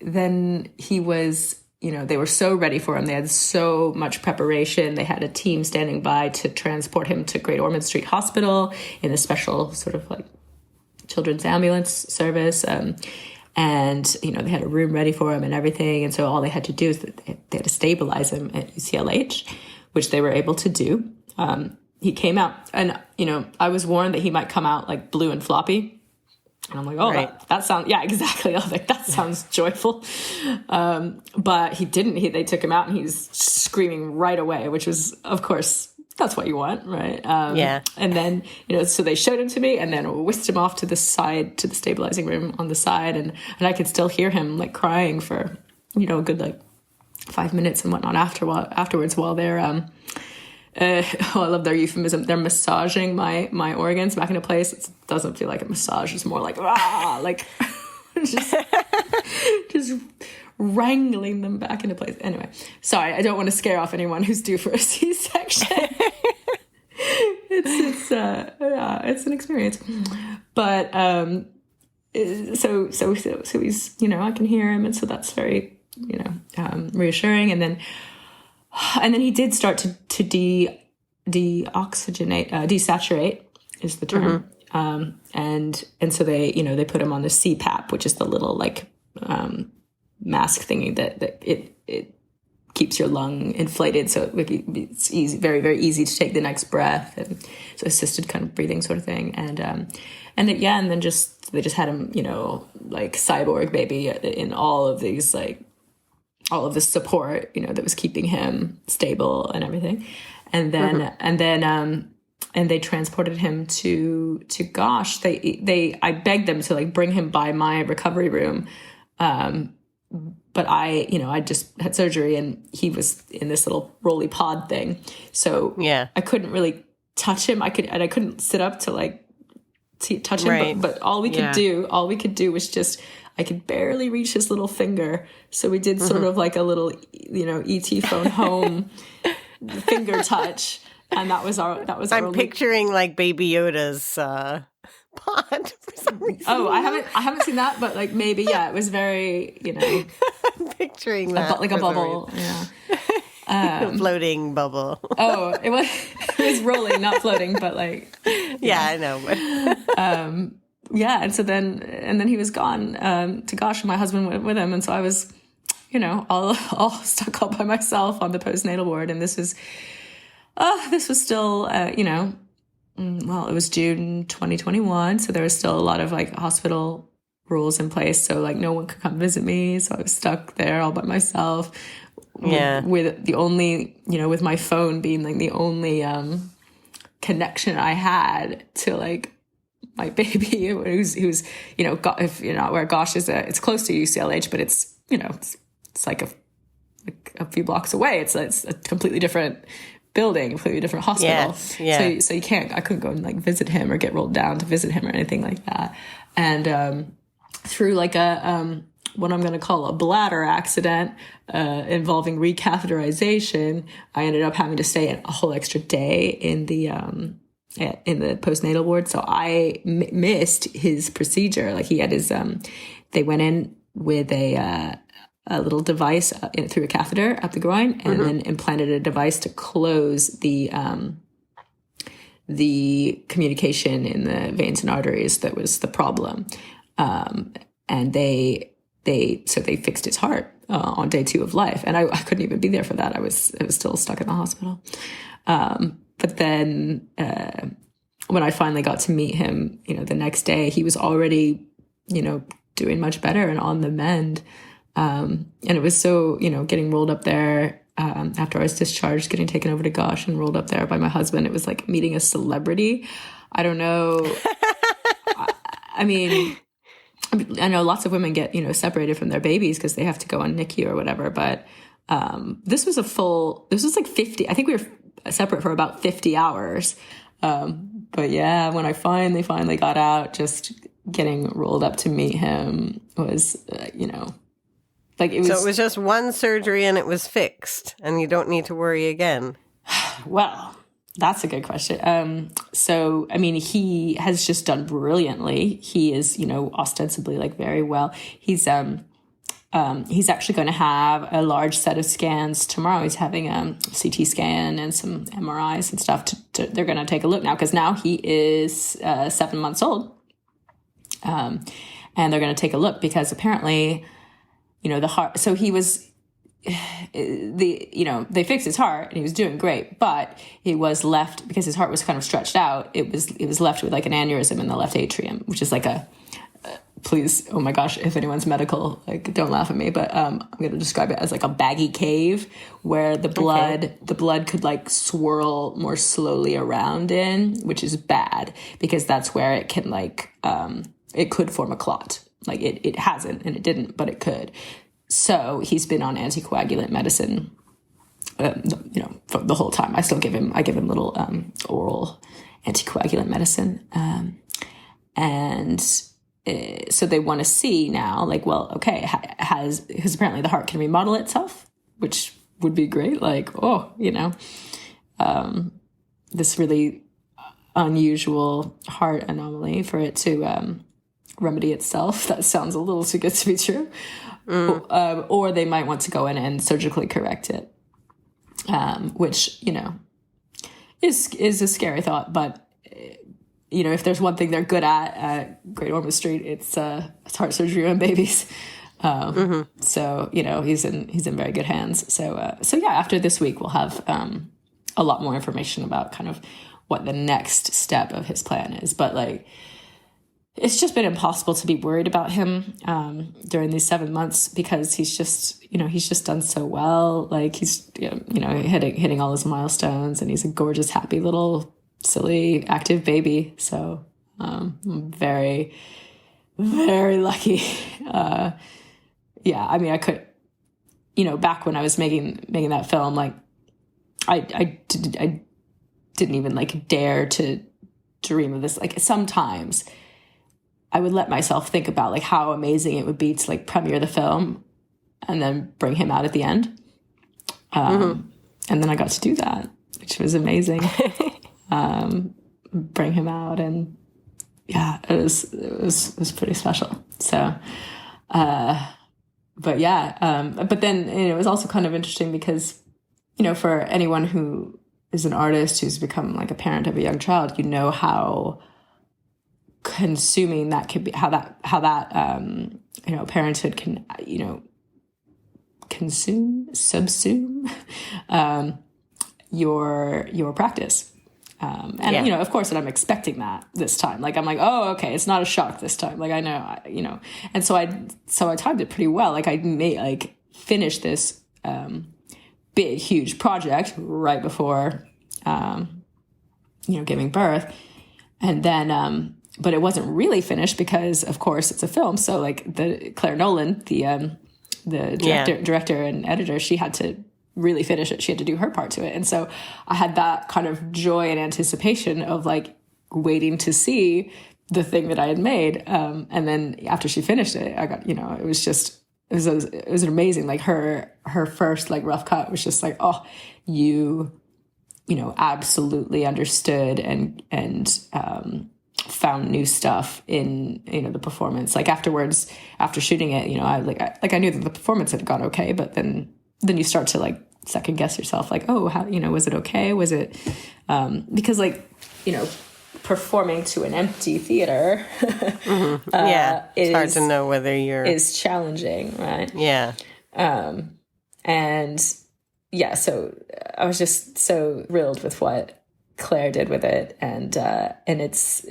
then he was, they were so ready for him. They had so much preparation. They had a team standing by to transport him to Great Ormond Street Hospital in a special sort of like children's ambulance service. And, they had a room ready for him and everything. And so all they had to do is they had to stabilize him at UCLH, which they were able to do. He came out and, I was warned that he might come out like blue and floppy. And I'm like, oh, right. that sounds, yeah, exactly. I was like, that sounds joyful. But he didn't. They took him out and he's screaming right away, which was, of course, that's what you want, right? Yeah. And then, so they showed him to me and then whisked him off to the side, to the stabilizing room on the side. And I could still hear him like crying for, a good like 5 minutes and whatnot afterwards while they're, I love their euphemism. They're massaging my organs back into place. It doesn't feel like a massage. It's more like, like just wrangling them back into place. Anyway, sorry, I don't want to scare off anyone who's due for a C-section. It's an experience. But so he's, I can hear him, and so that's very, reassuring. And then he did start to deoxygenate, desaturate is the term. Mm-hmm. And so they put him on the CPAP, which is the little like mask thingy that it keeps your lung inflated, so it's easy, very very easy to take the next breath, and so assisted kind of breathing sort of thing. And then they just had him, like cyborg baby in all of these like all of the support, that was keeping him stable and everything. And then they transported him to Gosh. I begged them to like bring him by my recovery room. But I just had surgery and he was in this little rolly pod thing. So yeah, I couldn't really touch him. I couldn't sit up to like touch him, right. but all we could do was just, I could barely reach his little finger. So we did sort of like a little, ET phone home finger touch. And that was our I'm picturing like Baby Yoda's pod for some reason. Oh, I haven't seen that, but like maybe, yeah, it was very, I'm picturing that. Like a bubble. Yeah. Floating bubble. Oh, it was rolling, not floating, but like. Yeah, I know. But yeah, and then he was gone to Gosh, and my husband went with him, and so I was, all stuck all by myself on the postnatal ward, and this was still, well, it was June 2021, so there was still a lot of like hospital rules in place, so like no one could come visit me, so I was stuck there all by myself. Yeah, with the only, with my phone being like the only connection I had to like my baby, who's if you're not where Gosh is, it's close to UCLH, but it's it's like a like a few blocks away. It's a completely different building, completely different hospital. Yes, yeah. So I couldn't go and like visit him or get rolled down to visit him or anything like that. And through like a what I'm going to call a bladder accident involving recatheterization, I ended up having to stay a whole extra day in the postnatal ward. So I missed his procedure. Like he had his, they went in with a little device through a catheter up the groin, and then implanted a device to close the communication in the veins and arteries that was the problem. And they fixed his heart on day 2 of life, and I couldn't even be there for that. I was still stuck in the hospital. But then when I finally got to meet him, the next day, he was already, doing much better and on the mend. And it was so, getting rolled up there after I was discharged, getting taken over to Gosh and rolled up there by my husband. It was like meeting a celebrity. I don't know. I mean, I know lots of women get, separated from their babies because they have to go on NICU or whatever. But this was like 50. I think we were separate for about 50 hours. But yeah, when I finally got out, just getting rolled up to meet him was, like it was. So it was just one surgery and it was fixed, and you don't need to worry again. Well, that's a good question. So, I mean, he has just done brilliantly. He is, ostensibly like very well. He's actually going to have a large set of scans tomorrow. He's having a CT scan and some MRIs and stuff. They're going to take a look now because now he is 7 months old. And they're going to take a look because apparently, the heart. So he was. They fixed his heart and he was doing great, but he was left because his heart was kind of stretched out. It was left with like an aneurysm in the left atrium, which is like please, oh my gosh, if anyone's medical, like don't laugh at me, but I'm going to describe it as like a baggy cave where the blood could like swirl more slowly around in, which is bad because that's where it can like, it could form a clot. Like it hasn't and it didn't, but it could. So he's been on anticoagulant medicine, for the whole time. I give him little oral anticoagulant medicine. So they want to see now, like, well, okay, because apparently the heart can remodel itself, which would be great. Like, this really unusual heart anomaly for it to remedy itself. That sounds a little too good to be true. Or they might want to go in and surgically correct it, which, is a scary thought. But, if there's one thing they're good at Great Ormond Street, it's heart surgery on babies. So, he's in very good hands. So yeah, after this week, we'll have a lot more information about kind of what the next step of his plan is. But like, it's just been impossible to be worried about him during these 7 months because he's just done so well. Like he's, hitting all his milestones, and he's a gorgeous, happy little, silly, active baby. So I'm very, very lucky. Yeah, I mean, I could, back when I was making that film, like I didn't even like dare to dream of this. Like sometimes I would let myself think about like how amazing it would be to like premiere the film and then bring him out at the end. And then I got to do that, which was amazing. Bring him out, and yeah, it was pretty special. So, but yeah, but then it was also kind of interesting because, for anyone who is an artist who's become like a parent of a young child, how consuming that could be, how that parenthood can subsume your practice, and of course, and I'm expecting that this time. Like I'm like, oh, okay, it's not a shock this time. Like I know, and so I timed it pretty well. Like I may finish this big huge project right before giving birth, and then but it wasn't really finished because, of course, it's a film. So, like Claire Nolan, the the Yeah. director and editor, she had to really finish it. She had to do her part to it. And so I had that kind of joy and anticipation of like waiting to see the thing that I had made. And then after she finished it, I got, it was an amazing, like her first like rough cut was just like, oh, you absolutely understood and found new stuff in, the performance. Like afterwards, after shooting it, I knew that the performance had gone okay, but then you start to like second guess yourself, like, oh, how, was it okay? Was it, because like, performing to an empty theater, it's hard to know whether is challenging, right? Yeah. And yeah, so I was just so thrilled with what Claire did with it, and it's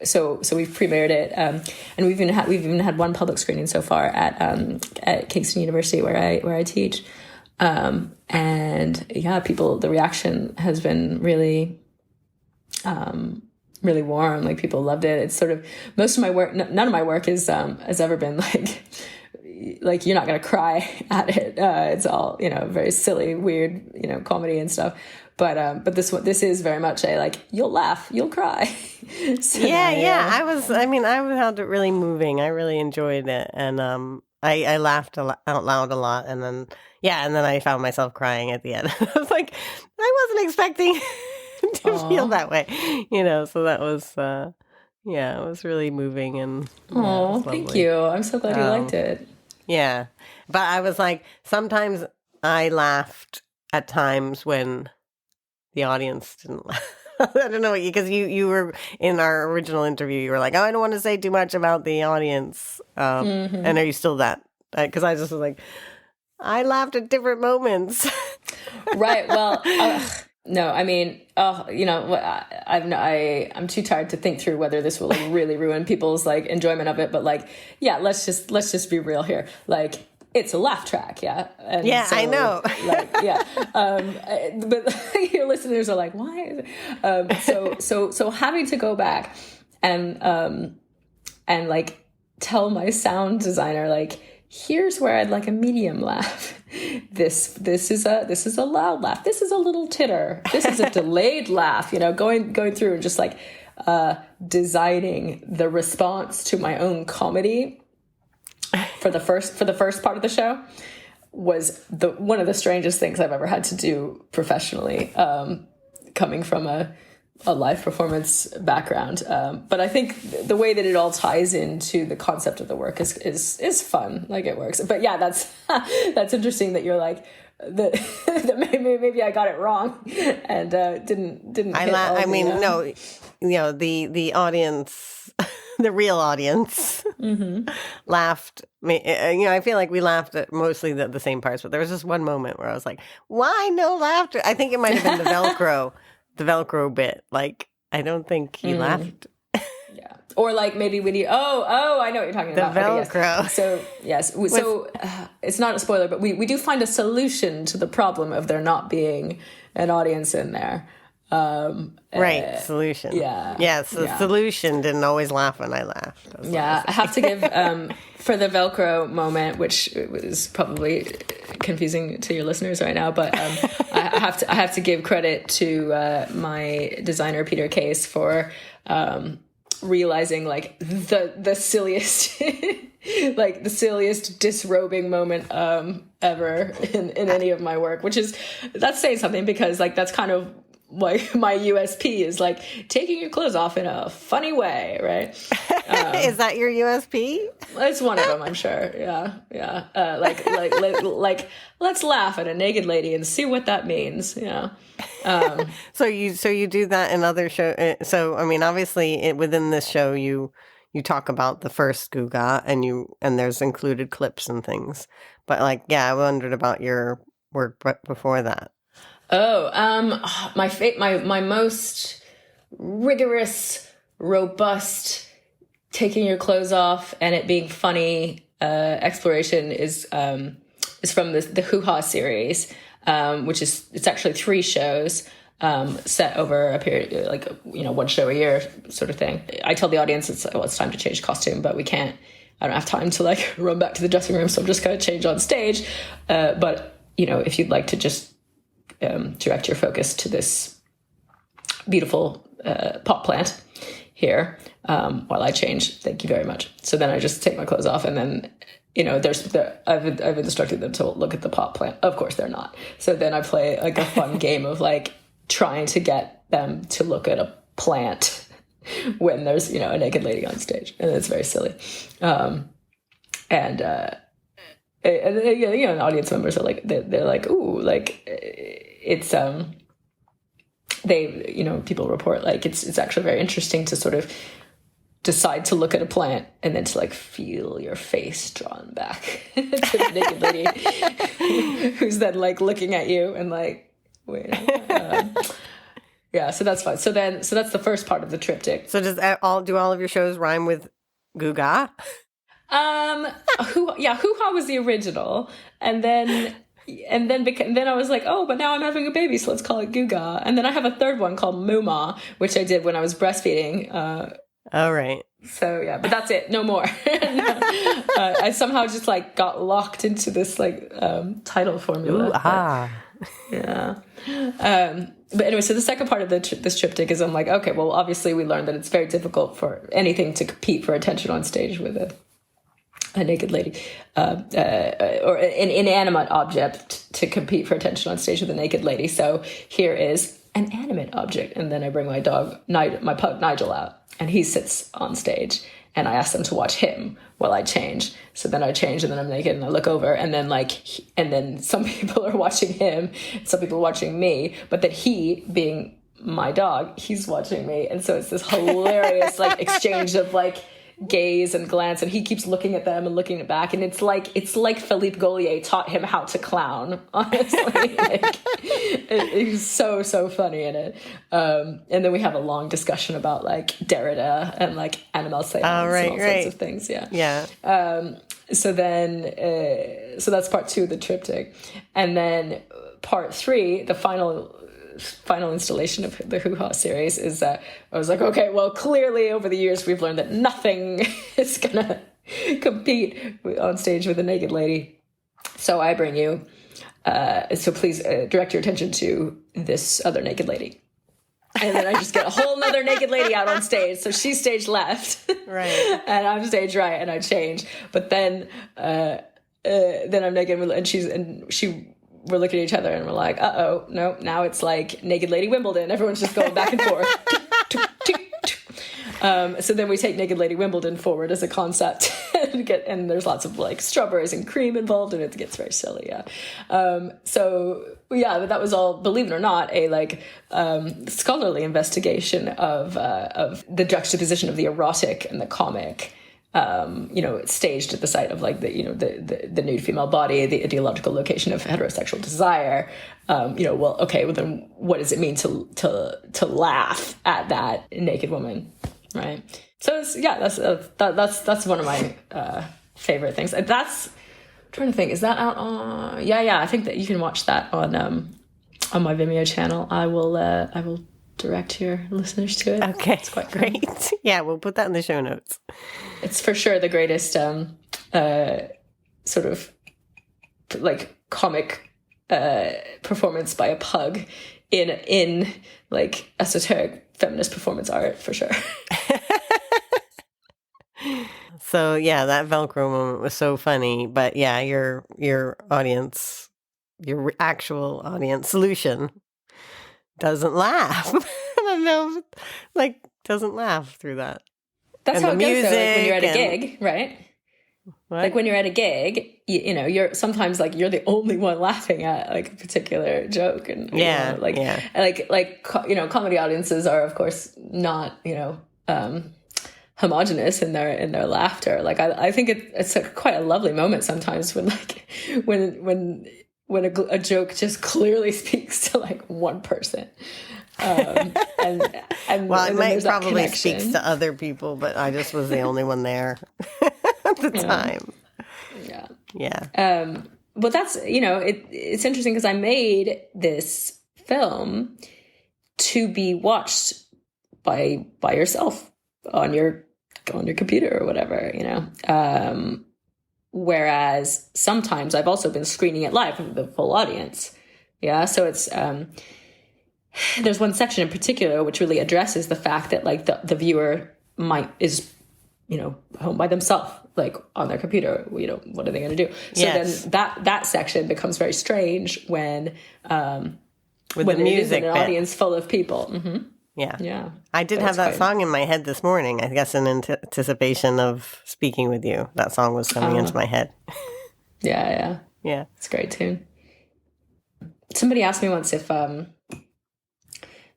so we've premiered it, and we've even had one public screening so far at Kingston University where I teach, and yeah, the reaction has been really really warm. Like people loved it. It's sort of most of my work. None of my work has ever been like you're not going to cry at it. It's all, very silly, weird, comedy and stuff. But this is very much a, like, you'll laugh, you'll cry. I found it really moving. I really enjoyed it. And, I laughed out loud a lot. And then I found myself crying at the end. I was like, I wasn't expecting to feel that way, so that was, it was really moving. And thank you. I'm so glad you liked it. Yeah. But I was like, sometimes I laughed at times when the audience didn't laugh. I don't know, because you were in our original interview, you were like, oh, I don't want to say too much about the audience. And are you still that? Because I just was like, I laughed at different moments. Right. Well, no, I mean, I'm too tired to think through whether this will like really ruin people's like enjoyment of it. But like, yeah, let's just be real here. Like, it's a laugh track, yeah. And yeah, so, I know. Like, yeah, but your listeners are like, why? So having to go back and like tell my sound designer, like, here's where I'd like a medium laugh. This is a loud laugh. This is a little titter. This is a delayed laugh. Going through and just like designing the response to my own comedy for the first part of the show was one of the strangest things I've ever had to do professionally, coming from a live performance background. But I think the way that it all ties into the concept of the work is fun. Like, it works. But yeah, that's interesting that you're like, that maybe I got it wrong and didn't. The audience, the real audience, laughed. I feel like we laughed at mostly the same parts, but there was just one moment where I was like, "Why no laughter?" I think it might have been the Velcro bit. Like, I don't think he laughed. Yeah. Or like maybe when you, I know what you're talking about. The Velcro. Okay, yes. So, yes. So it's not a spoiler, but we do find a solution to the problem of there not being an audience in there. Right. Solution. Yeah. Yes. The solution didn't always laugh when I laughed. I have to give, for the Velcro moment, which is probably confusing to your listeners right now, but I have to give credit to my designer Peter Case for realizing like the silliest like the silliest disrobing moment ever in any of my work, which is, that's saying something, because like that's kind of like my USP is like taking your clothes off in a funny way, right? Is that your USP? It's one of them, I'm sure. Yeah. Like let's laugh at a naked lady and see what that means. So you do that in other shows. So I mean, obviously, within this show, you talk about the first Guga, and there's included clips and things. But like, yeah, I wondered about your work before that. My most rigorous, robust, taking your clothes off and it being funny exploration is from the Hoo Ha series, which is, it's actually 3 shows set over a period, like, one show a year sort of thing. I tell the audience it's time to change costume, but we can't I don't have time to like run back to the dressing room, so I'm just going to change on stage. But if you'd like to just direct your focus to this beautiful pot plant here while I change, thank you very much. So then I just take my clothes off, and then I've instructed them to look at the pot plant. Of course they're not. So then I play like a fun game of like trying to get them to look at a plant when there's a naked lady on stage, and it's very silly. And the audience members are like they're like, ooh, like it's people report like it's actually very interesting to sort of decide to look at a plant and then to like feel your face drawn back to the naked lady who's then like looking at you and like, wait. Yeah, so that's fun. So that's the first part of the triptych. So do all of your shows rhyme with Guga? Hoo-ha was the original, and then I was like, oh, but now I'm having a baby, so let's call it Guga. And then I have a third one called Muma, which I did when I was breastfeeding. Oh, right. So yeah, but that's it. No more. I somehow just like got locked into this like title formula. Ooh, ah. Yeah. But anyway, so the second part of this triptych is I'm like, okay, well, obviously we learned that it's very difficult for anything to compete for attention on stage with a naked lady, or an inanimate object to compete for attention on stage with a naked lady. So here is an animate object. And then I bring my dog, my pug Nigel out, and he sits on stage, and I ask them to watch him while I change. So then I change, and then I'm naked, and I look over, and then some people are watching him, some people are watching me, but then he, being my dog, he's watching me. And so it's this hilarious like exchange of like gaze and glance, and he keeps looking at them and looking back, and it's like Philippe Gaulier taught him how to clown, honestly. He's so funny in it. And then we have a long discussion about like Derrida and like animal science and all sorts of things. Yeah. So that's part 2 of the triptych, and then part 3, the final installation of the Hoo-Ha series, is that I was like, okay, well, clearly over the years we've learned that nothing is gonna compete on stage with a naked lady. So I bring you, so please direct your attention to this other naked lady. And then I just get a whole nother naked lady out on stage. So she's stage left, right, and I'm stage right, and I change. But then I'm naked, and we're looking at each other, and we're like, uh-oh, no, now it's like Naked Lady Wimbledon. Everyone's just going back and forth. So then we take Naked Lady Wimbledon forward as a concept, and there's lots of like strawberries and cream involved, and it gets very silly, yeah. So yeah, but that was all, believe it or not, a like scholarly investigation of the juxtaposition of the erotic and the comic. Staged at the site of like the nude female body, the ideological location of heterosexual desire. Then what does it mean to laugh at that naked woman, right? So that's one of my favorite things. That's, I'm trying to think, is that out on? Yeah. I think that you can watch that on my Vimeo channel. I will direct your listeners to it. Okay, it's quite great. Yeah, we'll put that in the show notes. It's for sure the greatest sort of like comic performance by a pug in like esoteric feminist performance art, for sure. So yeah, that Velcro moment was so funny, but yeah, your audience, your actual audience solution doesn't laugh. Doesn't laugh through that. That's and how it goes, though, like when you're at a and... gig, right? What? Like when you're at a gig, you're sometimes like you're the only one laughing at like a particular joke, and comedy audiences are of course not homogenous in their laughter. Like I think it's quite a lovely moment sometimes when like when a joke just clearly speaks to like one person. And it might probably speaks to other people, but I just was the only one there at the time. Yeah. But that's, it's interesting because I made this film to be watched by yourself on your go on your computer or whatever, whereas sometimes I've also been screening it live with the full audience. Yeah. So it's, there's one section in particular which really addresses the fact that like the viewer is home by themselves, like on their computer, what are they going to do? So then that section becomes very strange when with the music it is an audience full of people. Mm-hmm. Yeah. I did have that song in my head this morning, I guess in anticipation of speaking with you. That song was coming into my head. Yeah. It's a great tune. Somebody asked me once if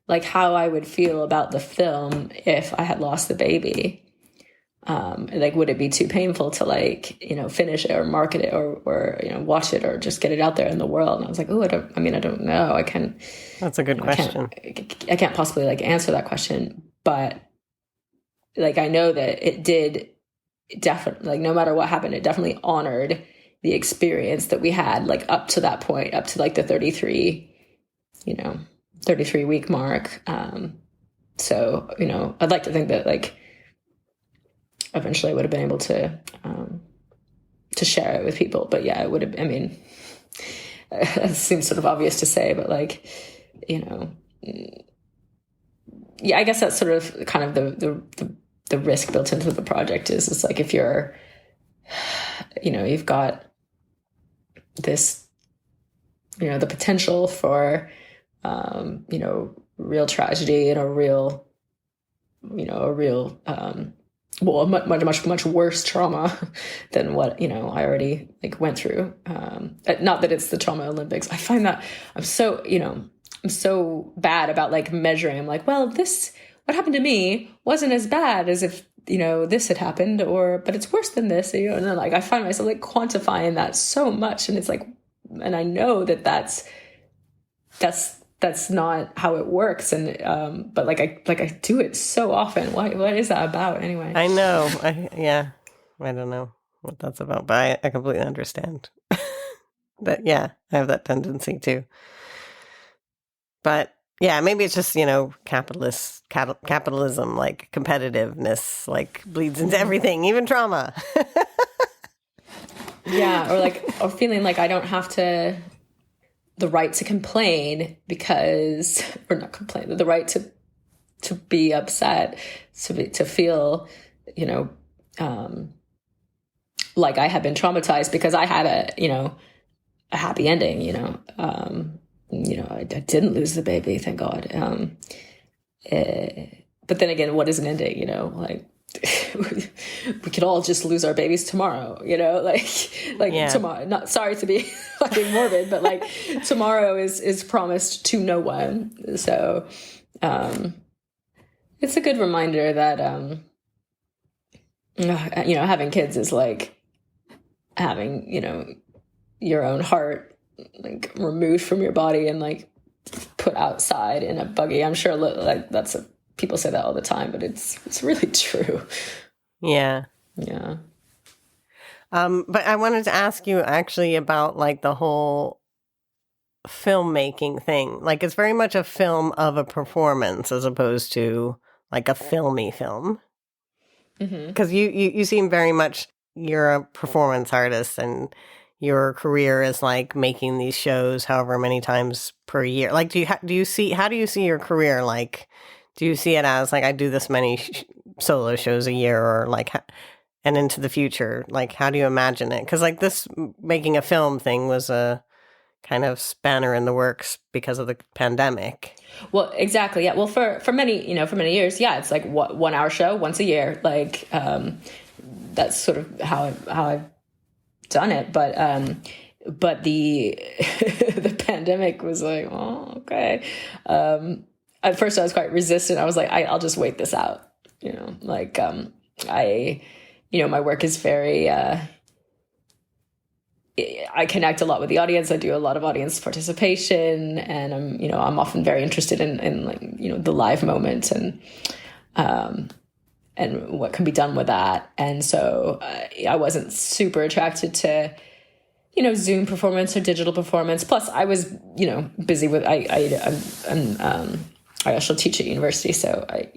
like how I would feel about the film if I had lost the baby. Like, would it be too painful to like, finish it or market it or watch it or just get it out there in the world? And I was like, I don't know. That's a good question. I can't possibly like answer that question, but like, I know that it did definitely, like, no matter what happened, it definitely honored the experience that we had, like up to that point, up to like the 33-week mark. So, I'd like to think that like, eventually I would have been able to share it with people. But yeah, it would have, it seems sort of obvious to say, but like, I guess that's sort of kind of the risk built into the project is it's like, if you're, you've got this, the potential for, real tragedy and a real, a much worse trauma than what, I already like went through. Not that it's the trauma Olympics. I find that I'm so bad about like measuring. I'm like, well, what happened to me wasn't as bad as if, this had happened but it's worse than this, and then like, I find myself like quantifying that so much. And it's like, and I know that that's not how it works. And, but I do it so often. What is that about anyway? I know. I don't know what that's about, but I completely understand that. Yeah, I have that tendency too. But yeah, maybe it's just, capitalism, like competitiveness, like bleeds into everything, even trauma. Yeah. Or feeling like I don't have the right to complain or not complain, the right to be upset, to feel, like I had been traumatized because I had a happy ending, I didn't lose the baby, thank God. But then again, what is an ending, like, we could all just lose our babies tomorrow, tomorrow, not sorry to be fucking morbid, but like tomorrow is promised to no one. So, it's a good reminder that, having kids is like having, your own heart like removed from your body and like put outside in a buggy. I'm sure like people say that all the time, but it's really true. Yeah. Yeah. But I wanted to ask you actually about like the whole filmmaking thing. Like, it's very much a film of a performance as opposed to like a filmy film. Because you seem very much, you're a performance artist and your career is like making these shows however many times per year. Like, how do you see your career? Like, do you see it as like, I do this many solo shows a year, or like, and into the future, like, how do you imagine it? Because like this making a film thing was a kind of spanner in the works because of the pandemic. Well, exactly. Yeah. Well, for many years, yeah, it's like 1 hour show once a year. Like, that's sort of how I've done it. But the the pandemic was like, oh, okay. At first I was quite resistant. I was like, I'll just wait this out. My work is very, I connect a lot with the audience. I do a lot of audience participation, and I'm often very interested in like, the live moment and what can be done with that. And so I wasn't super attracted to, Zoom performance or digital performance. Plus I was, busy with, I also teach at university. So I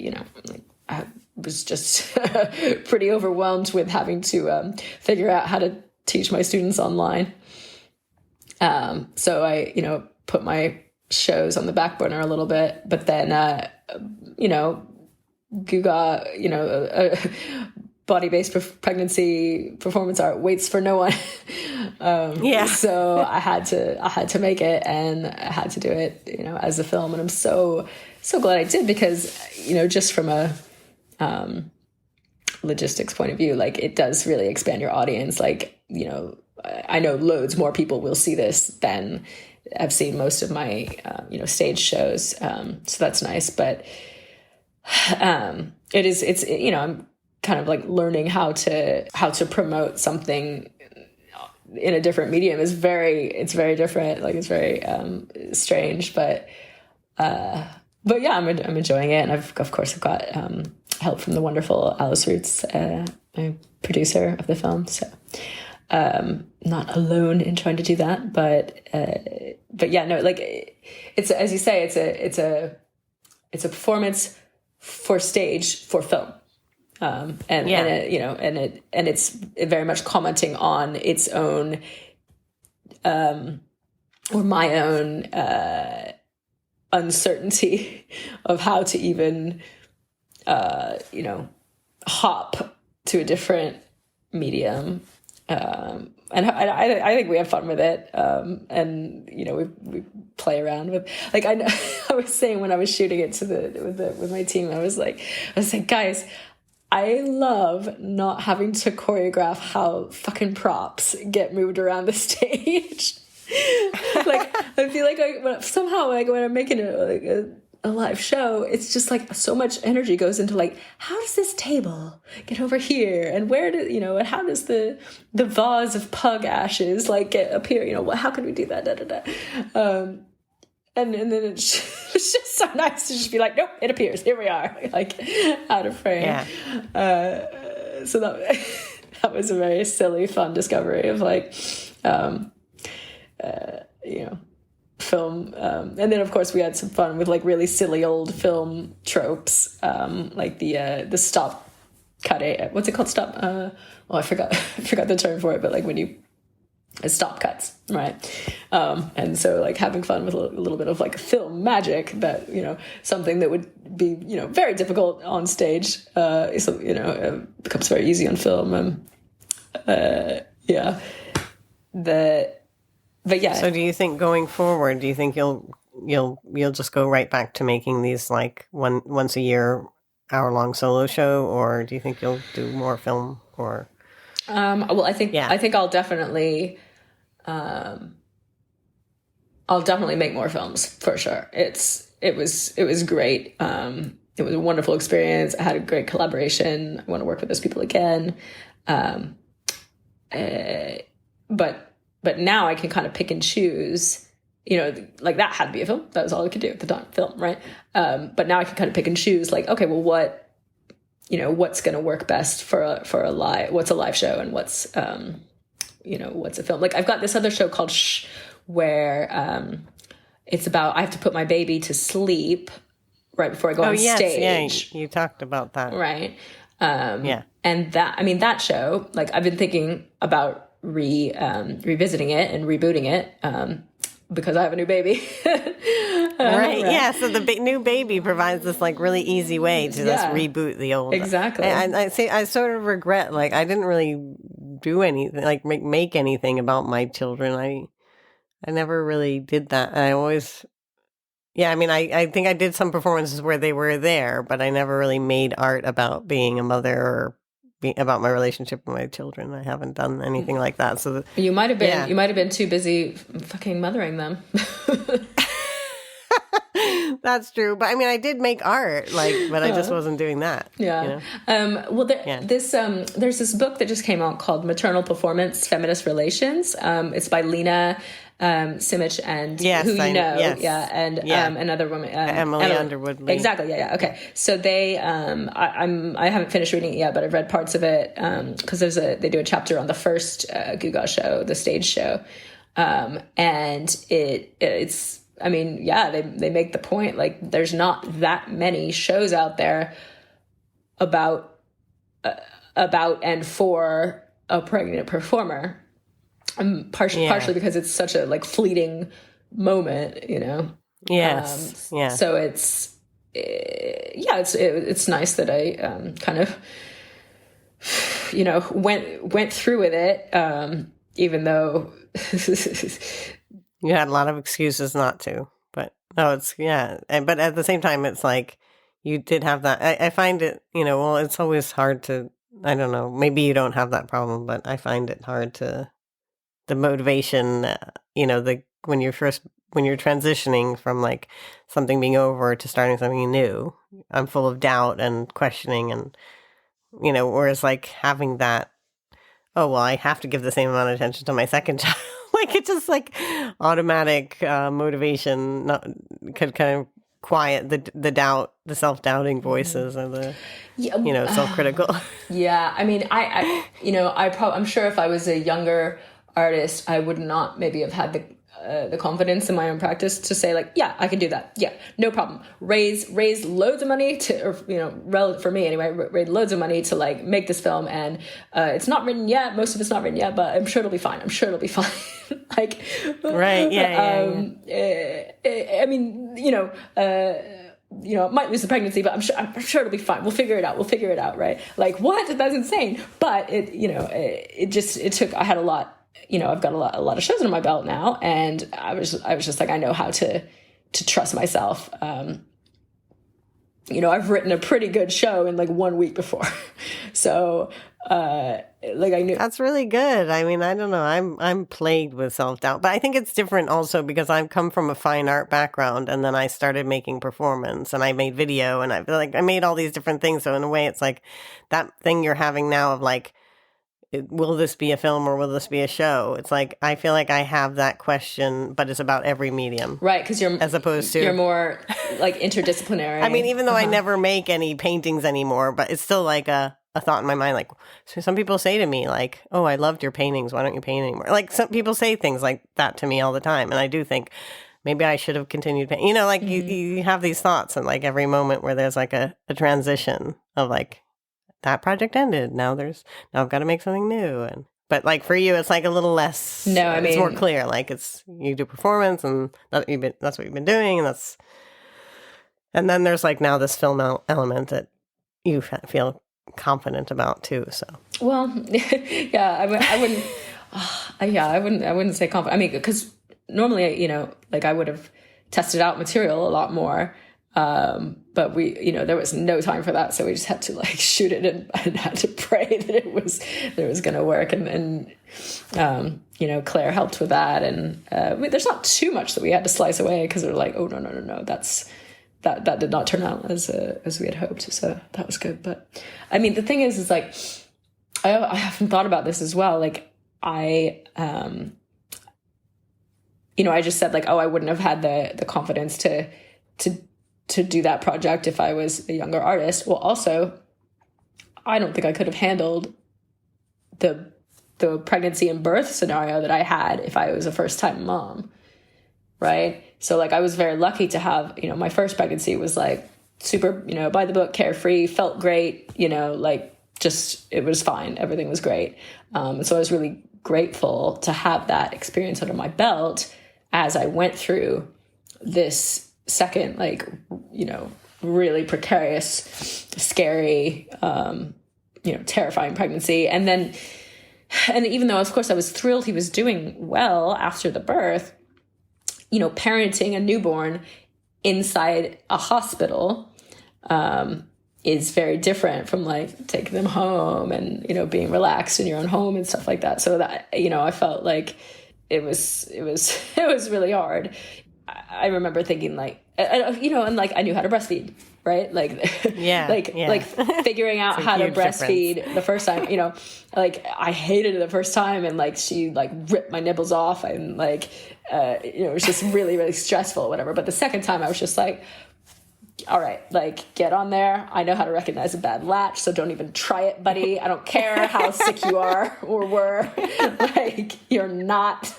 was just pretty overwhelmed with having to figure out how to teach my students online. So I, put my shows on the back burner a little bit, but then, Guga, body-based pregnancy performance art waits for no one. So I had to make it, and I had to do it, as a film. And I'm so glad I did, because, just from a logistics point of view, like, it does really expand your audience. Like, I know loads more people will see this than I've seen most of my, stage shows. So that's nice. But I'm kind of like learning how to promote something in a different medium it's very different. Like, it's very strange, but yeah, I'm enjoying it. And I've got help from the wonderful Alice Roots, my producer of the film. So not alone in trying to do that, but yeah, no, like, it's, as you say, it's a performance for stage, for film. It's very much commenting on its own, or my own, uncertainty of how to even, hop to a different medium. And I think we have fun with it. And we play around with, like, I was saying when I was shooting it with my team, I was like, guys, I love not having to choreograph how fucking props get moved around the stage. Like, I feel like when I'm making a live show, it's just like so much energy goes into, like, how does this table get over here, and and how does the vase of pug ashes like get up here? How can we do that? And then it's just so nice to just be like, nope, it appears. Here we are, like, out of frame. Yeah. So that was a very silly, fun discovery of, like, film. And then, of course, we had some fun with, like, really silly old film tropes, like the stop cut. What's it called? Stop. I forgot the term for it, but, like, when you stop cuts, right? And so, like, having fun with a little bit of, like, film magic, that, something that would be, very difficult on stage, becomes very easy on film. But yeah. So do you think going forward, do you think you'll just go right back to making these, like, once a year hour-long solo show, or do you think you'll do more film? Or well, I think I'll definitely make more films, for sure. It was great. It was a wonderful experience. I had a great collaboration. I want to work with those people again. But now I can kind of pick and choose. Like, that had to be a film. That was all I could do at the time, film, right? But now I can kind of pick and choose, like, okay, well, what's going to work best for a live, what's a live show, and what's a film. Like, I've got this other show called Shh, where it's about, I have to put my baby to sleep right before I go on stage. Yeah, you talked about that. Right. And that show, like, I've been thinking about revisiting it and rebooting it, because I have a new baby. Right. Yeah. So the new baby provides this, like, really easy way to just reboot the old. Exactly. And I sort of regret, like, I didn't really do anything, like, make anything about my children. I never really did that. And I always, I think I did some performances where they were there, but I never really made art about being a mother or about my relationship with my children. I haven't done anything like that. So you might have been too busy fucking mothering them. That's true. But I did make art, like, but I just wasn't doing that. Yeah. There's this book that just came out called Maternal Performance, Feminist Relations. It's by Lena Simic and another woman, Emily Underwood Lee. Exactly. Yeah. Okay. So they, I haven't finished reading it yet, but I've read parts of it because they do a chapter on the first Guga show, the stage show, and it's. They make the point, like, there's not that many shows out there about and for a pregnant performer. Partially because it's such a like fleeting moment, you know. Yes. So it's nice that I kind of, you know, went through with it, even though you had a lot of excuses not to. But no, but at the same time, it's like you did have that. I find it, you know, well, it's always hard to. I don't know. Maybe you don't have that problem, but I find it hard to. The motivation, you know, when you're transitioning from like something being over to starting something new, I'm full of doubt and questioning, and you know, whereas like having that, oh well, I have to give the same amount of attention to my second child, like it's just like automatic motivation, could kind of quiet the doubt, the self-doubting voices, or the you know, self-critical. Yeah, I mean, I you know, I'm sure if I was a younger artist, I would not maybe have had the confidence in my own practice to say like, yeah, I can do that. Yeah, no problem. Raise loads of money or you know, for me anyway, raise loads of money to like make this film, and it's not written yet. Most of it's not written yet, but I'm sure it'll be fine. Like, right? Yeah. I mean, you know, it might lose the pregnancy, but I'm sure it'll be fine. We'll figure it out, right? Like, what? That's insane. But it took. I had a lot. You know, I've got a lot of shows under my belt now, and I was just like, I know how to trust myself. You know, I've written a pretty good show in like 1 week before, so like I knew. That's really good. I mean, I don't know. I'm plagued with self-doubt, but I think it's different also because I've come from a fine art background, and then I started making performance, and I made video, and I made all these different things. So in a way, it's like that thing you're having now of like, will this be a film or will this be a show? It's like, I feel like I have that question, but it's about every medium. Right, because you're more like interdisciplinary. I mean, even though I never make any paintings anymore, but it's still like a thought in my mind. Like, so some people say to me like, oh, I loved your paintings. Why don't you paint anymore? Like, some people say things like that to me all the time. And I do think maybe I should have continued painting. You know, like you have these thoughts and like every moment where there's like a transition of like, that project ended. Now I've got to make something new. But like for you, it's like a little less. No, I mean, it's more clear. Like it's you do performance, and that's what you've been doing, and then there's like now this film element that you feel confident about too. So well, yeah, I wouldn't say confident. I mean, because normally, you know, like I would have tested out material a lot more. But there was no time for that. So we just had to like shoot it and had to pray that it was going to work. And Claire helped with that. And, there's not too much that we had to slice away because they're like, oh, no. That did not turn out as we had hoped. So that was good. But I mean, the thing is like, I haven't thought about this as well. Like I just said like, oh, I wouldn't have had the confidence to do that project if I was a younger artist. Well, also, I don't think I could have handled the pregnancy and birth scenario that I had if I was a first-time mom, right? So, like, I was very lucky to have, you know, my first pregnancy was, like, super, you know, by the book, carefree, felt great, you know, like, just, it was fine. Everything was great. And so I was really grateful to have that experience under my belt as I went through this second, like, you know, really precarious, scary, terrifying pregnancy. And even though, of course, I was thrilled he was doing well after the birth, you know, parenting a newborn inside a hospital is very different from like taking them home and, you know, being relaxed in your own home and stuff like that. So that, you know, I felt like it was really hard. I remember thinking like, you know, and like I knew how to breastfeed, right? Like, like figuring out how to breastfeed difference. The first time, you know, like I hated it the first time, and like she like ripped my nipples off, and like, it was just really, really stressful, whatever. But the second time I was just like, all right, like get on there. I know how to recognize a bad latch, so don't even try it, buddy. I don't care how sick you are or were. Like you're not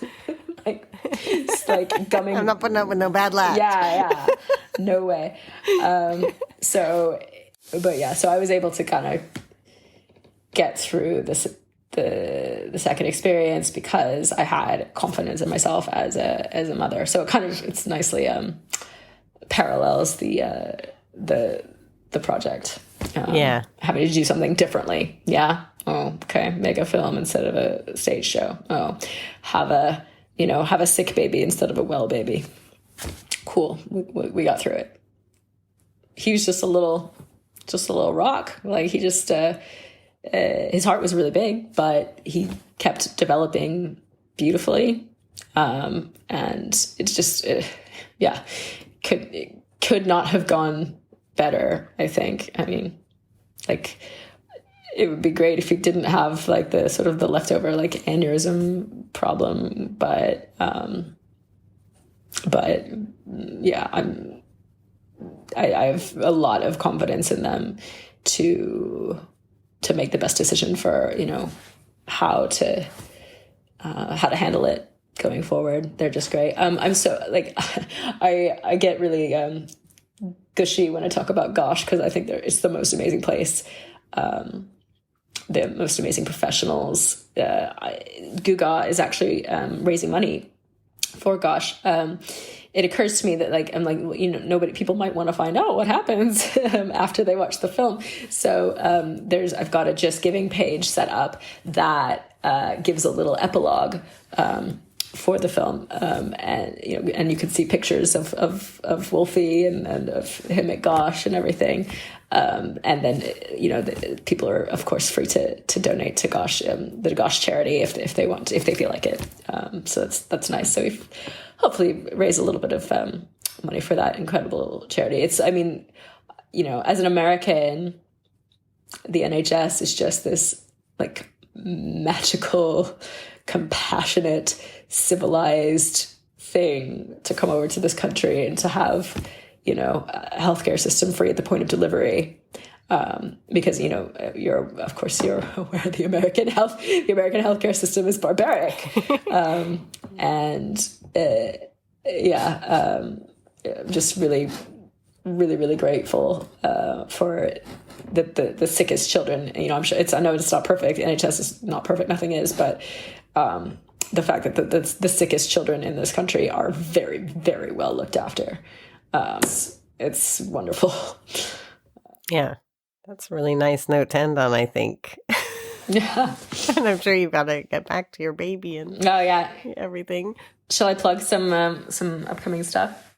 like it's like gumming. I'm not putting up with no bad latch. Yeah, no way. So but yeah, so I was able to kind of get through the second experience because I had confidence in myself as a mother. So it's nicely parallels the project. Having to do something differently. Yeah. Oh, okay. Make a film instead of a stage show. Oh, have a sick baby instead of a well baby. Cool. We got through it. He was just a little rock. Like he just, his heart was really big, but he kept developing beautifully. And it's just, could not have gone better, I think. I mean, like, it would be great if he didn't have like the sort of the leftover like aneurysm problem, but yeah, I have a lot of confidence in them to make the best decision for, how to handle it going forward. They're just great. I'm so like, I get really gushy when I talk about Gosh, because I think it's the most amazing place. The most amazing professionals. Guga is actually raising money for Gosh. It occurs to me that people might want to find out what happens after they watch the film. So I've got a Just Giving page set up that gives a little epilogue for the film, and you can see pictures of Wolfie and of him at Gosh and everything. And then, people are, of course, free to donate to Gosh, the Gosh charity if they want to, if they feel like it. So that's nice. So we've hopefully raised a little bit of money for that incredible charity. As an American, the NHS is just this like magical, compassionate, civilized thing to come over to this country and to have a healthcare system free at the point of delivery. Because, you're aware the American healthcare system is barbaric. I'm just really, really, really grateful for the sickest children. I'm sure I know it's not perfect. NHS is not perfect. Nothing is, but the fact that the sickest children in this country are very, very well looked after. It's wonderful. Yeah, that's a really nice note to end on, I think. Yeah. And I'm sure you've got to get back to your baby and everything. Shall I plug some upcoming stuff?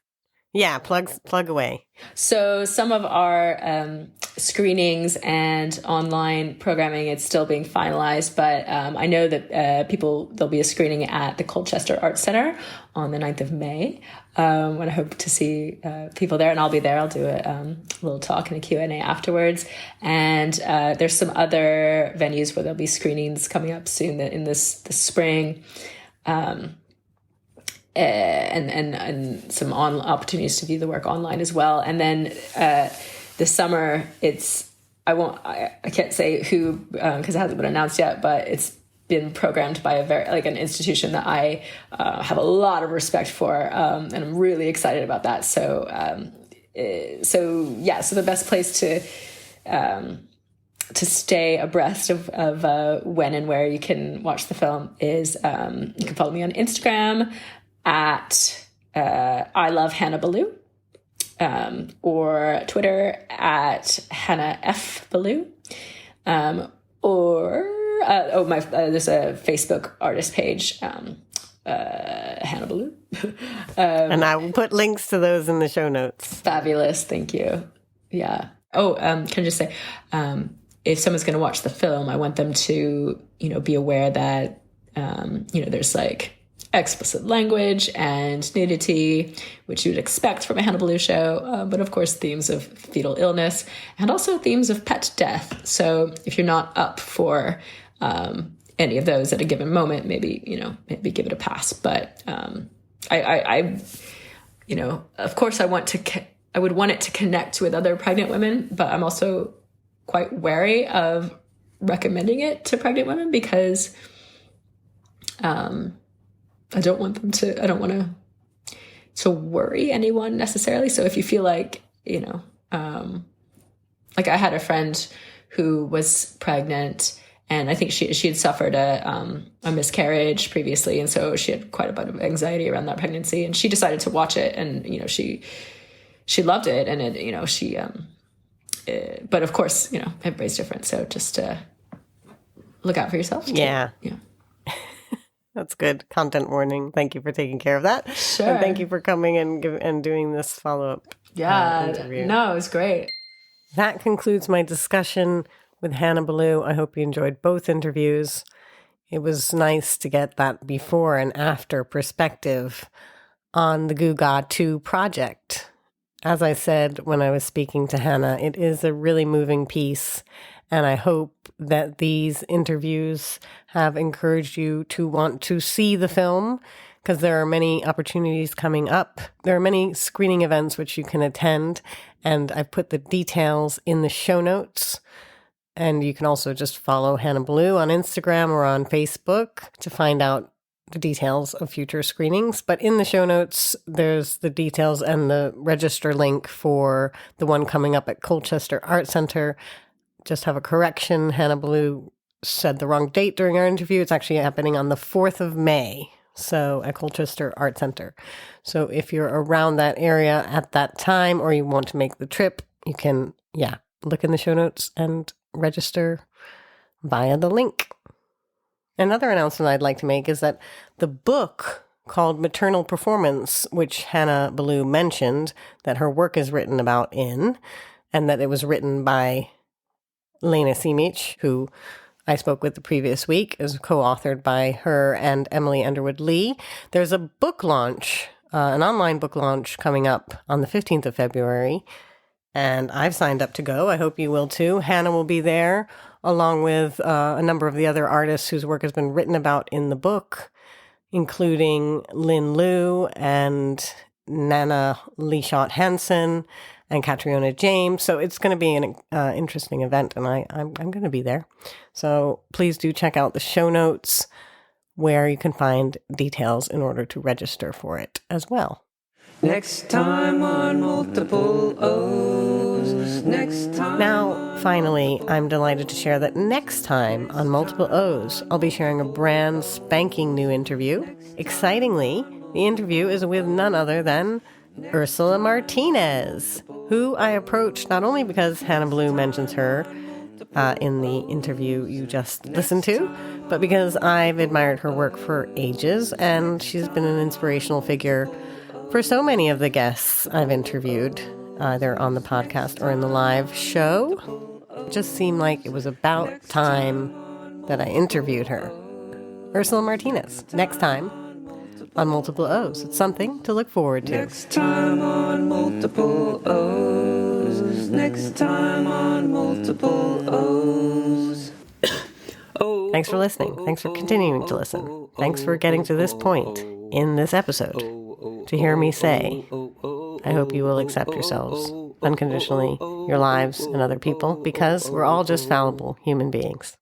Yeah, plug away. So some of our screenings and online programming, it's still being finalized, but I know that there'll be a screening at the Colchester Arts Centre on the 9th of May. When I hope to see people there, and I'll be there. I'll do a little talk and a Q&A afterwards. And there's some other venues where there'll be screenings coming up soon in this spring. And some opportunities to view the work online as well. And then this summer, I can't say who because it hasn't been announced yet, but it's been programmed by an institution that I have a lot of respect for, and I'm really excited about that. So the best place to stay abreast of when and where you can watch the film is you can follow me on Instagram at I love Hannah Ballou, or Twitter at Hannah F Ballou, or there's a Facebook artist page, Hannah Ballou. And I will put links to those in the show notes. Fabulous, thank you. Yeah. Can I just say, if someone's going to watch the film, I want them to, be aware that, there's like explicit language and nudity, which you would expect from a Hannah Ballou show, but of course themes of fetal illness and also themes of pet death. So if you're not up for any of those at a given moment, maybe give it a pass. But I of course I would want it to connect with other pregnant women, but I'm also quite wary of recommending it to pregnant women because I don't want to worry anyone necessarily. So if you feel like, like I had a friend who was pregnant, and I think she had suffered a miscarriage previously, and so she had quite a bit of anxiety around that pregnancy, and she decided to watch it, and she loved it, and it but of course everybody's different, so just look out for yourself. Yeah. That's good. Content warning. Thank you for taking care of that. Sure. And thank you for coming and doing this follow-up interview. No, it was great. That concludes my discussion with Hannah Ballou. I hope you enjoyed both interviews. It was nice to get that before and after perspective on the Guga 2 project. As I said when I was speaking to Hannah, it is a really moving piece, and I hope that these interviews have encouraged you to want to see the film, because there are many opportunities coming up. There are many screening events which you can attend, and I've put the details in the show notes. And you can also just follow Hannah Ballou on Instagram or on Facebook to find out the details of future screenings. But in the show notes, there's the details and the register link for the one coming up at Colchester Art Center. Just have a correction. Hannah Ballou said the wrong date during our interview. It's actually happening on the 4th of May. So at Colchester Art Center. So if you're around that area at that time, or you want to make the trip, you can, look in the show notes and register via the link. Another announcement I'd like to make is that the book called Maternal Performance, which Hannah Ballou mentioned that her work is written about in, and that it was written by Lena Simic, who I spoke with the previous week, is co-authored by her and Emily Underwood Lee. There's a book launch, an online book launch coming up on the 15th of February, and I've signed up to go. I hope you will too. Hannah will be there, along with a number of the other artists whose work has been written about in the book, including Lynn Liu and Nana Leeshot Hansen and Catriona James. So it's going to be an interesting event, and I'm going to be there. So please do check out the show notes where you can find details in order to register for it as well. Next time on Multiple O's. Next time. Now, finally, I'm delighted to share that next time on Multiple O's, I'll be sharing a brand spanking new interview. Excitingly, the interview is with none other than Ursula Martinez, who I approached not only because Hannah Ballou mentions her in the interview you just listened to, but because I've admired her work for ages, and she's been an inspirational figure for so many of the guests I've interviewed, either on the podcast or in the live show. It just seemed like it was about time that I interviewed her. Ursula Martinez, next time on Multiple O's. It's something to look forward to. Next time on Multiple O's. Next time on Multiple O's. Thanks for listening. Thanks for continuing to listen. Thanks for getting to this point in this episode to hear me say, I hope you will accept yourselves unconditionally, your lives, and other people, because we're all just fallible human beings.